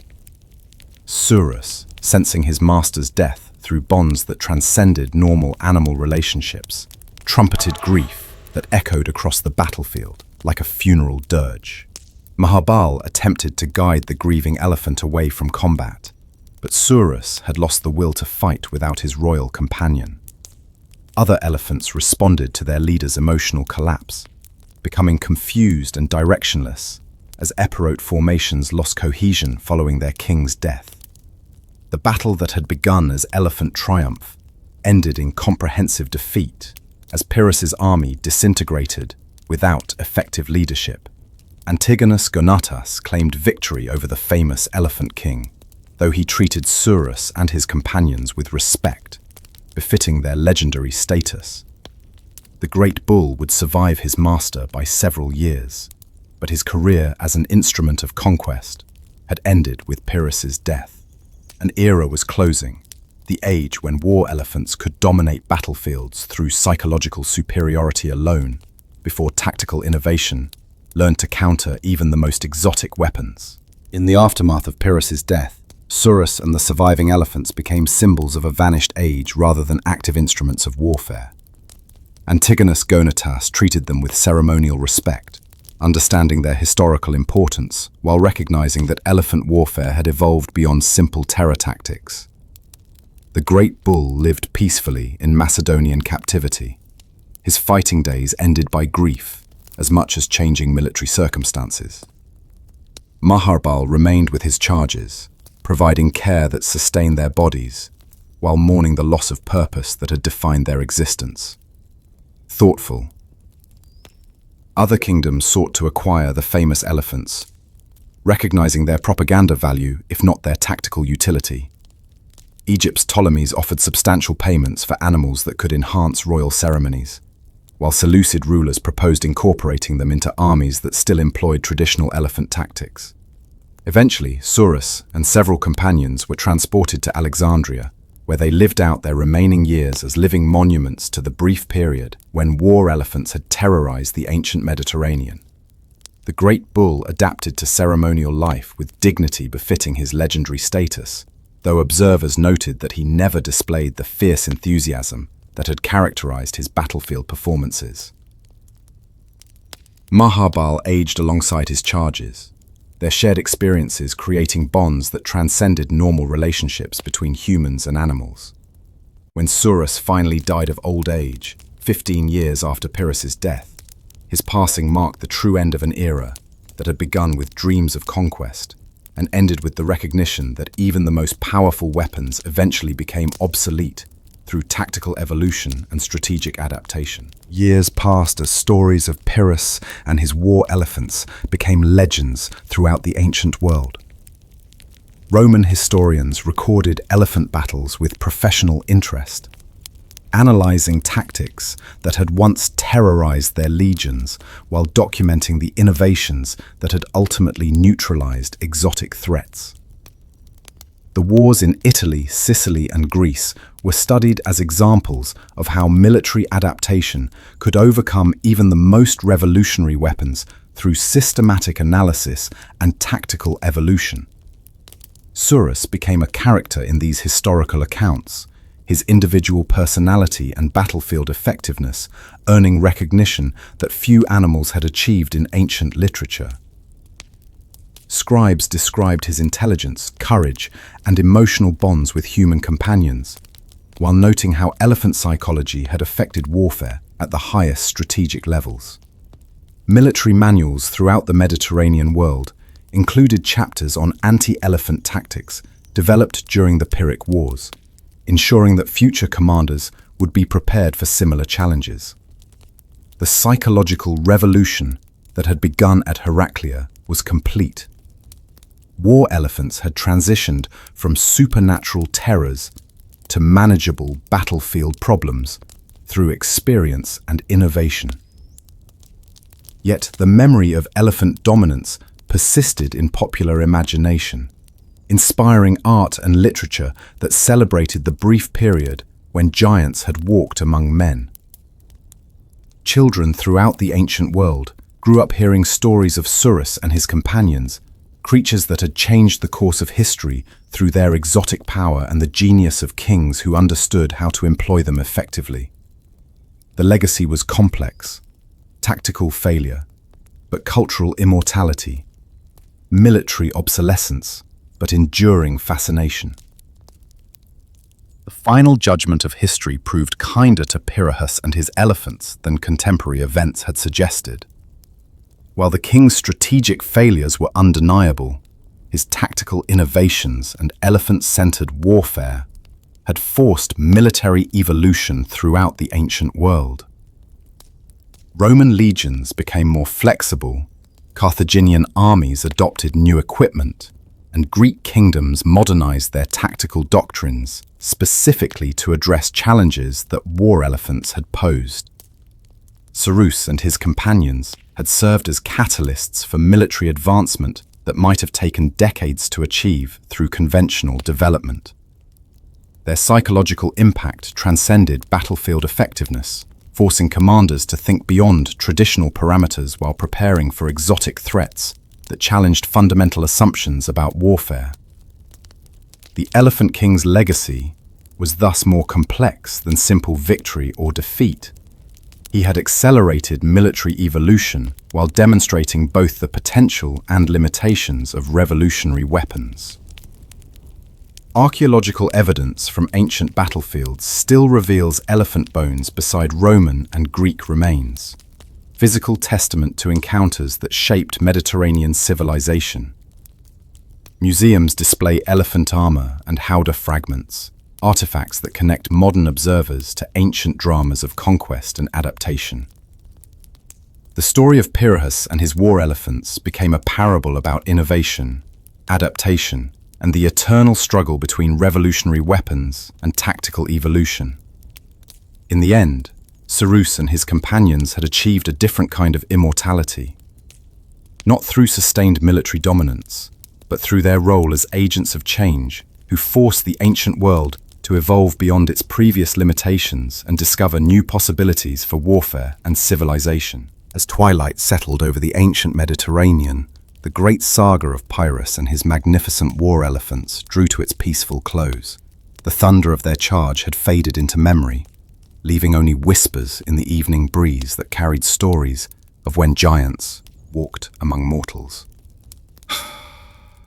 Surus, sensing his master's death through bonds that transcended normal animal relationships, trumpeted grief that echoed across the battlefield like a funeral dirge. Maharbal attempted to guide the grieving elephant away from combat, but Surus had lost the will to fight without his royal companion. Other elephants responded to their leader's emotional collapse, becoming confused and directionless as Epirot formations lost cohesion following their king's death. The battle that had begun as elephant triumph ended in comprehensive defeat as Pyrrhus's army disintegrated without effective leadership. Antigonus Gonatas claimed victory over the famous Elephant King, though he treated Surus and his companions with respect, befitting their legendary status. The great bull would survive his master by several years, but his career as an instrument of conquest had ended with Pyrrhus's death. An era was closing, the age when war elephants could dominate battlefields through psychological superiority alone, before tactical innovation learned to counter even the most exotic weapons. In the aftermath of Pyrrhus's death, Surus and the surviving elephants became symbols of a vanished age rather than active instruments of warfare. Antigonus Gonatas treated them with ceremonial respect, understanding their historical importance while recognizing that elephant warfare had evolved beyond simple terror tactics. The great bull lived peacefully in Macedonian captivity. His fighting days ended by grief, as much as changing military circumstances. Maharbal remained with his charges, providing care that sustained their bodies, while mourning the loss of purpose that had defined their existence. Thoughtful. Other kingdoms sought to acquire the famous elephants, recognizing their propaganda value if not their tactical utility. Egypt's Ptolemies offered substantial payments for animals that could enhance royal ceremonies, while Seleucid rulers proposed incorporating them into armies that still employed traditional elephant tactics. Eventually, Surus and several companions were transported to Alexandria, where they lived out their remaining years as living monuments to the brief period when war elephants had terrorized the ancient Mediterranean. The great bull adapted to ceremonial life with dignity befitting his legendary status, though observers noted that he never displayed the fierce enthusiasm that had characterized his battlefield performances. Mahabal aged alongside his charges, their shared experiences creating bonds that transcended normal relationships between humans and animals. When Surus finally died of old age, 15 years after Pyrrhus's death, his passing marked the true end of an era that had begun with dreams of conquest and ended with the recognition that even the most powerful weapons eventually became obsolete through tactical evolution and strategic adaptation. Years passed as stories of Pyrrhus and his war elephants became legends throughout the ancient world. Roman historians recorded elephant battles with professional interest, analyzing tactics that had once terrorized their legions while documenting the innovations that had ultimately neutralized exotic threats. The wars in Italy, Sicily, and Greece were studied as examples of how military adaptation could overcome even the most revolutionary weapons through systematic analysis and tactical evolution. Surus became a character in these historical accounts, his individual personality and battlefield effectiveness earning recognition that few animals had achieved in ancient literature. Scribes described his intelligence, courage, and emotional bonds with human companions, while noting how elephant psychology had affected warfare at the highest strategic levels. Military manuals throughout the Mediterranean world included chapters on anti-elephant tactics developed during the Pyrrhic Wars, ensuring that future commanders would be prepared for similar challenges. The psychological revolution that had begun at Heraclea was complete. War elephants had transitioned from supernatural terrors to manageable battlefield problems through experience and innovation. Yet the memory of elephant dominance persisted in popular imagination, inspiring art and literature that celebrated the brief period when giants had walked among men. Children throughout the ancient world grew up hearing stories of Surus and his companions, creatures that had changed the course of history through their exotic power and the genius of kings who understood how to employ them effectively. The legacy was complex, tactical failure, but cultural immortality, military obsolescence, but enduring fascination. The final judgment of history proved kinder to Pyrrhus and his elephants than contemporary events had suggested. While the king's strategic failures were undeniable, his tactical innovations and elephant-centered warfare had forced military evolution throughout the ancient world. Roman legions became more flexible, Carthaginian armies adopted new equipment, and Greek kingdoms modernized their tactical doctrines specifically to address challenges that war elephants had posed. Surus and his companions had served as catalysts for military advancement that might have taken decades to achieve through conventional development. Their psychological impact transcended battlefield effectiveness, forcing commanders to think beyond traditional parameters while preparing for exotic threats that challenged fundamental assumptions about warfare. The Elephant King's legacy was thus more complex than simple victory or defeat. He had accelerated military evolution while demonstrating both the potential and limitations of revolutionary weapons. Archaeological evidence from ancient battlefields still reveals elephant bones beside Roman and Greek remains, physical testament to encounters that shaped Mediterranean civilization. Museums display elephant armor and howdah fragments, artifacts that connect modern observers to ancient dramas of conquest and adaptation. The story of Pyrrhus and his war elephants became a parable about innovation, adaptation, and the eternal struggle between revolutionary weapons and tactical evolution. In the end, Surus and his companions had achieved a different kind of immortality, not through sustained military dominance, but through their role as agents of change who forced the ancient world to evolve beyond its previous limitations and discover new possibilities for warfare and civilization. As twilight settled over the ancient Mediterranean, the great saga of Pyrrhus and his magnificent war elephants drew to its peaceful close. The thunder of their charge had faded into memory, leaving only whispers in the evening breeze that carried stories of when giants walked among mortals.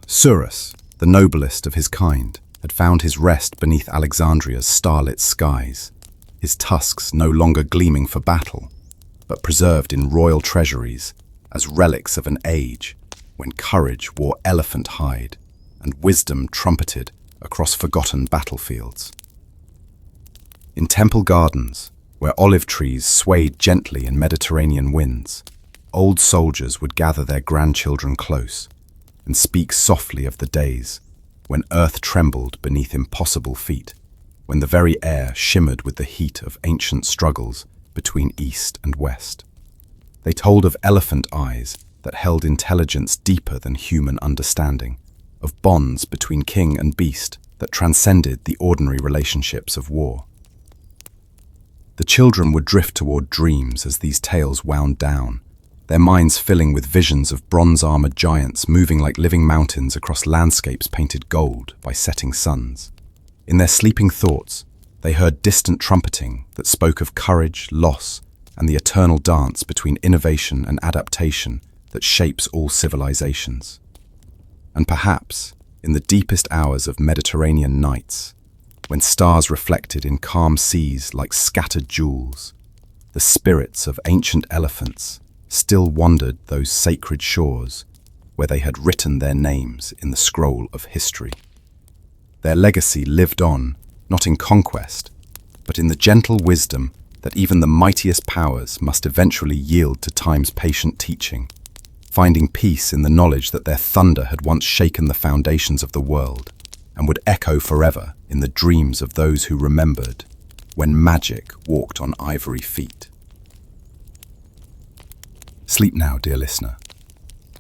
Surus, the noblest of his kind, had found his rest beneath Alexandria's starlit skies, his tusks no longer gleaming for battle, but preserved in royal treasuries as relics of an age when courage wore elephant hide and wisdom trumpeted across forgotten battlefields. In temple gardens, where olive trees swayed gently in Mediterranean winds, old soldiers would gather their grandchildren close and speak softly of the days when earth trembled beneath impossible feet, when the very air shimmered with the heat of ancient struggles between East and West. They told of elephant eyes that held intelligence deeper than human understanding, of bonds between king and beast that transcended the ordinary relationships of war. The children would drift toward dreams as these tales wound down, their minds filling with visions of bronze-armored giants moving like living mountains across landscapes painted gold by setting suns. In their sleeping thoughts, they heard distant trumpeting that spoke of courage, loss, and the eternal dance between innovation and adaptation that shapes all civilizations. And perhaps, in the deepest hours of Mediterranean nights, when stars reflected in calm seas like scattered jewels, the spirits of ancient elephants still wandered those sacred shores where they had written their names in the scroll of history. Their legacy lived on, not in conquest, but in the gentle wisdom that even the mightiest powers must eventually yield to time's patient teaching, finding peace in the knowledge that their thunder had once shaken the foundations of the world and would echo forever in the dreams of those who remembered when magic walked on ivory feet. Sleep now, dear listener,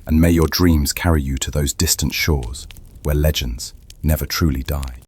and may your dreams carry you to those distant shores where legends never truly die.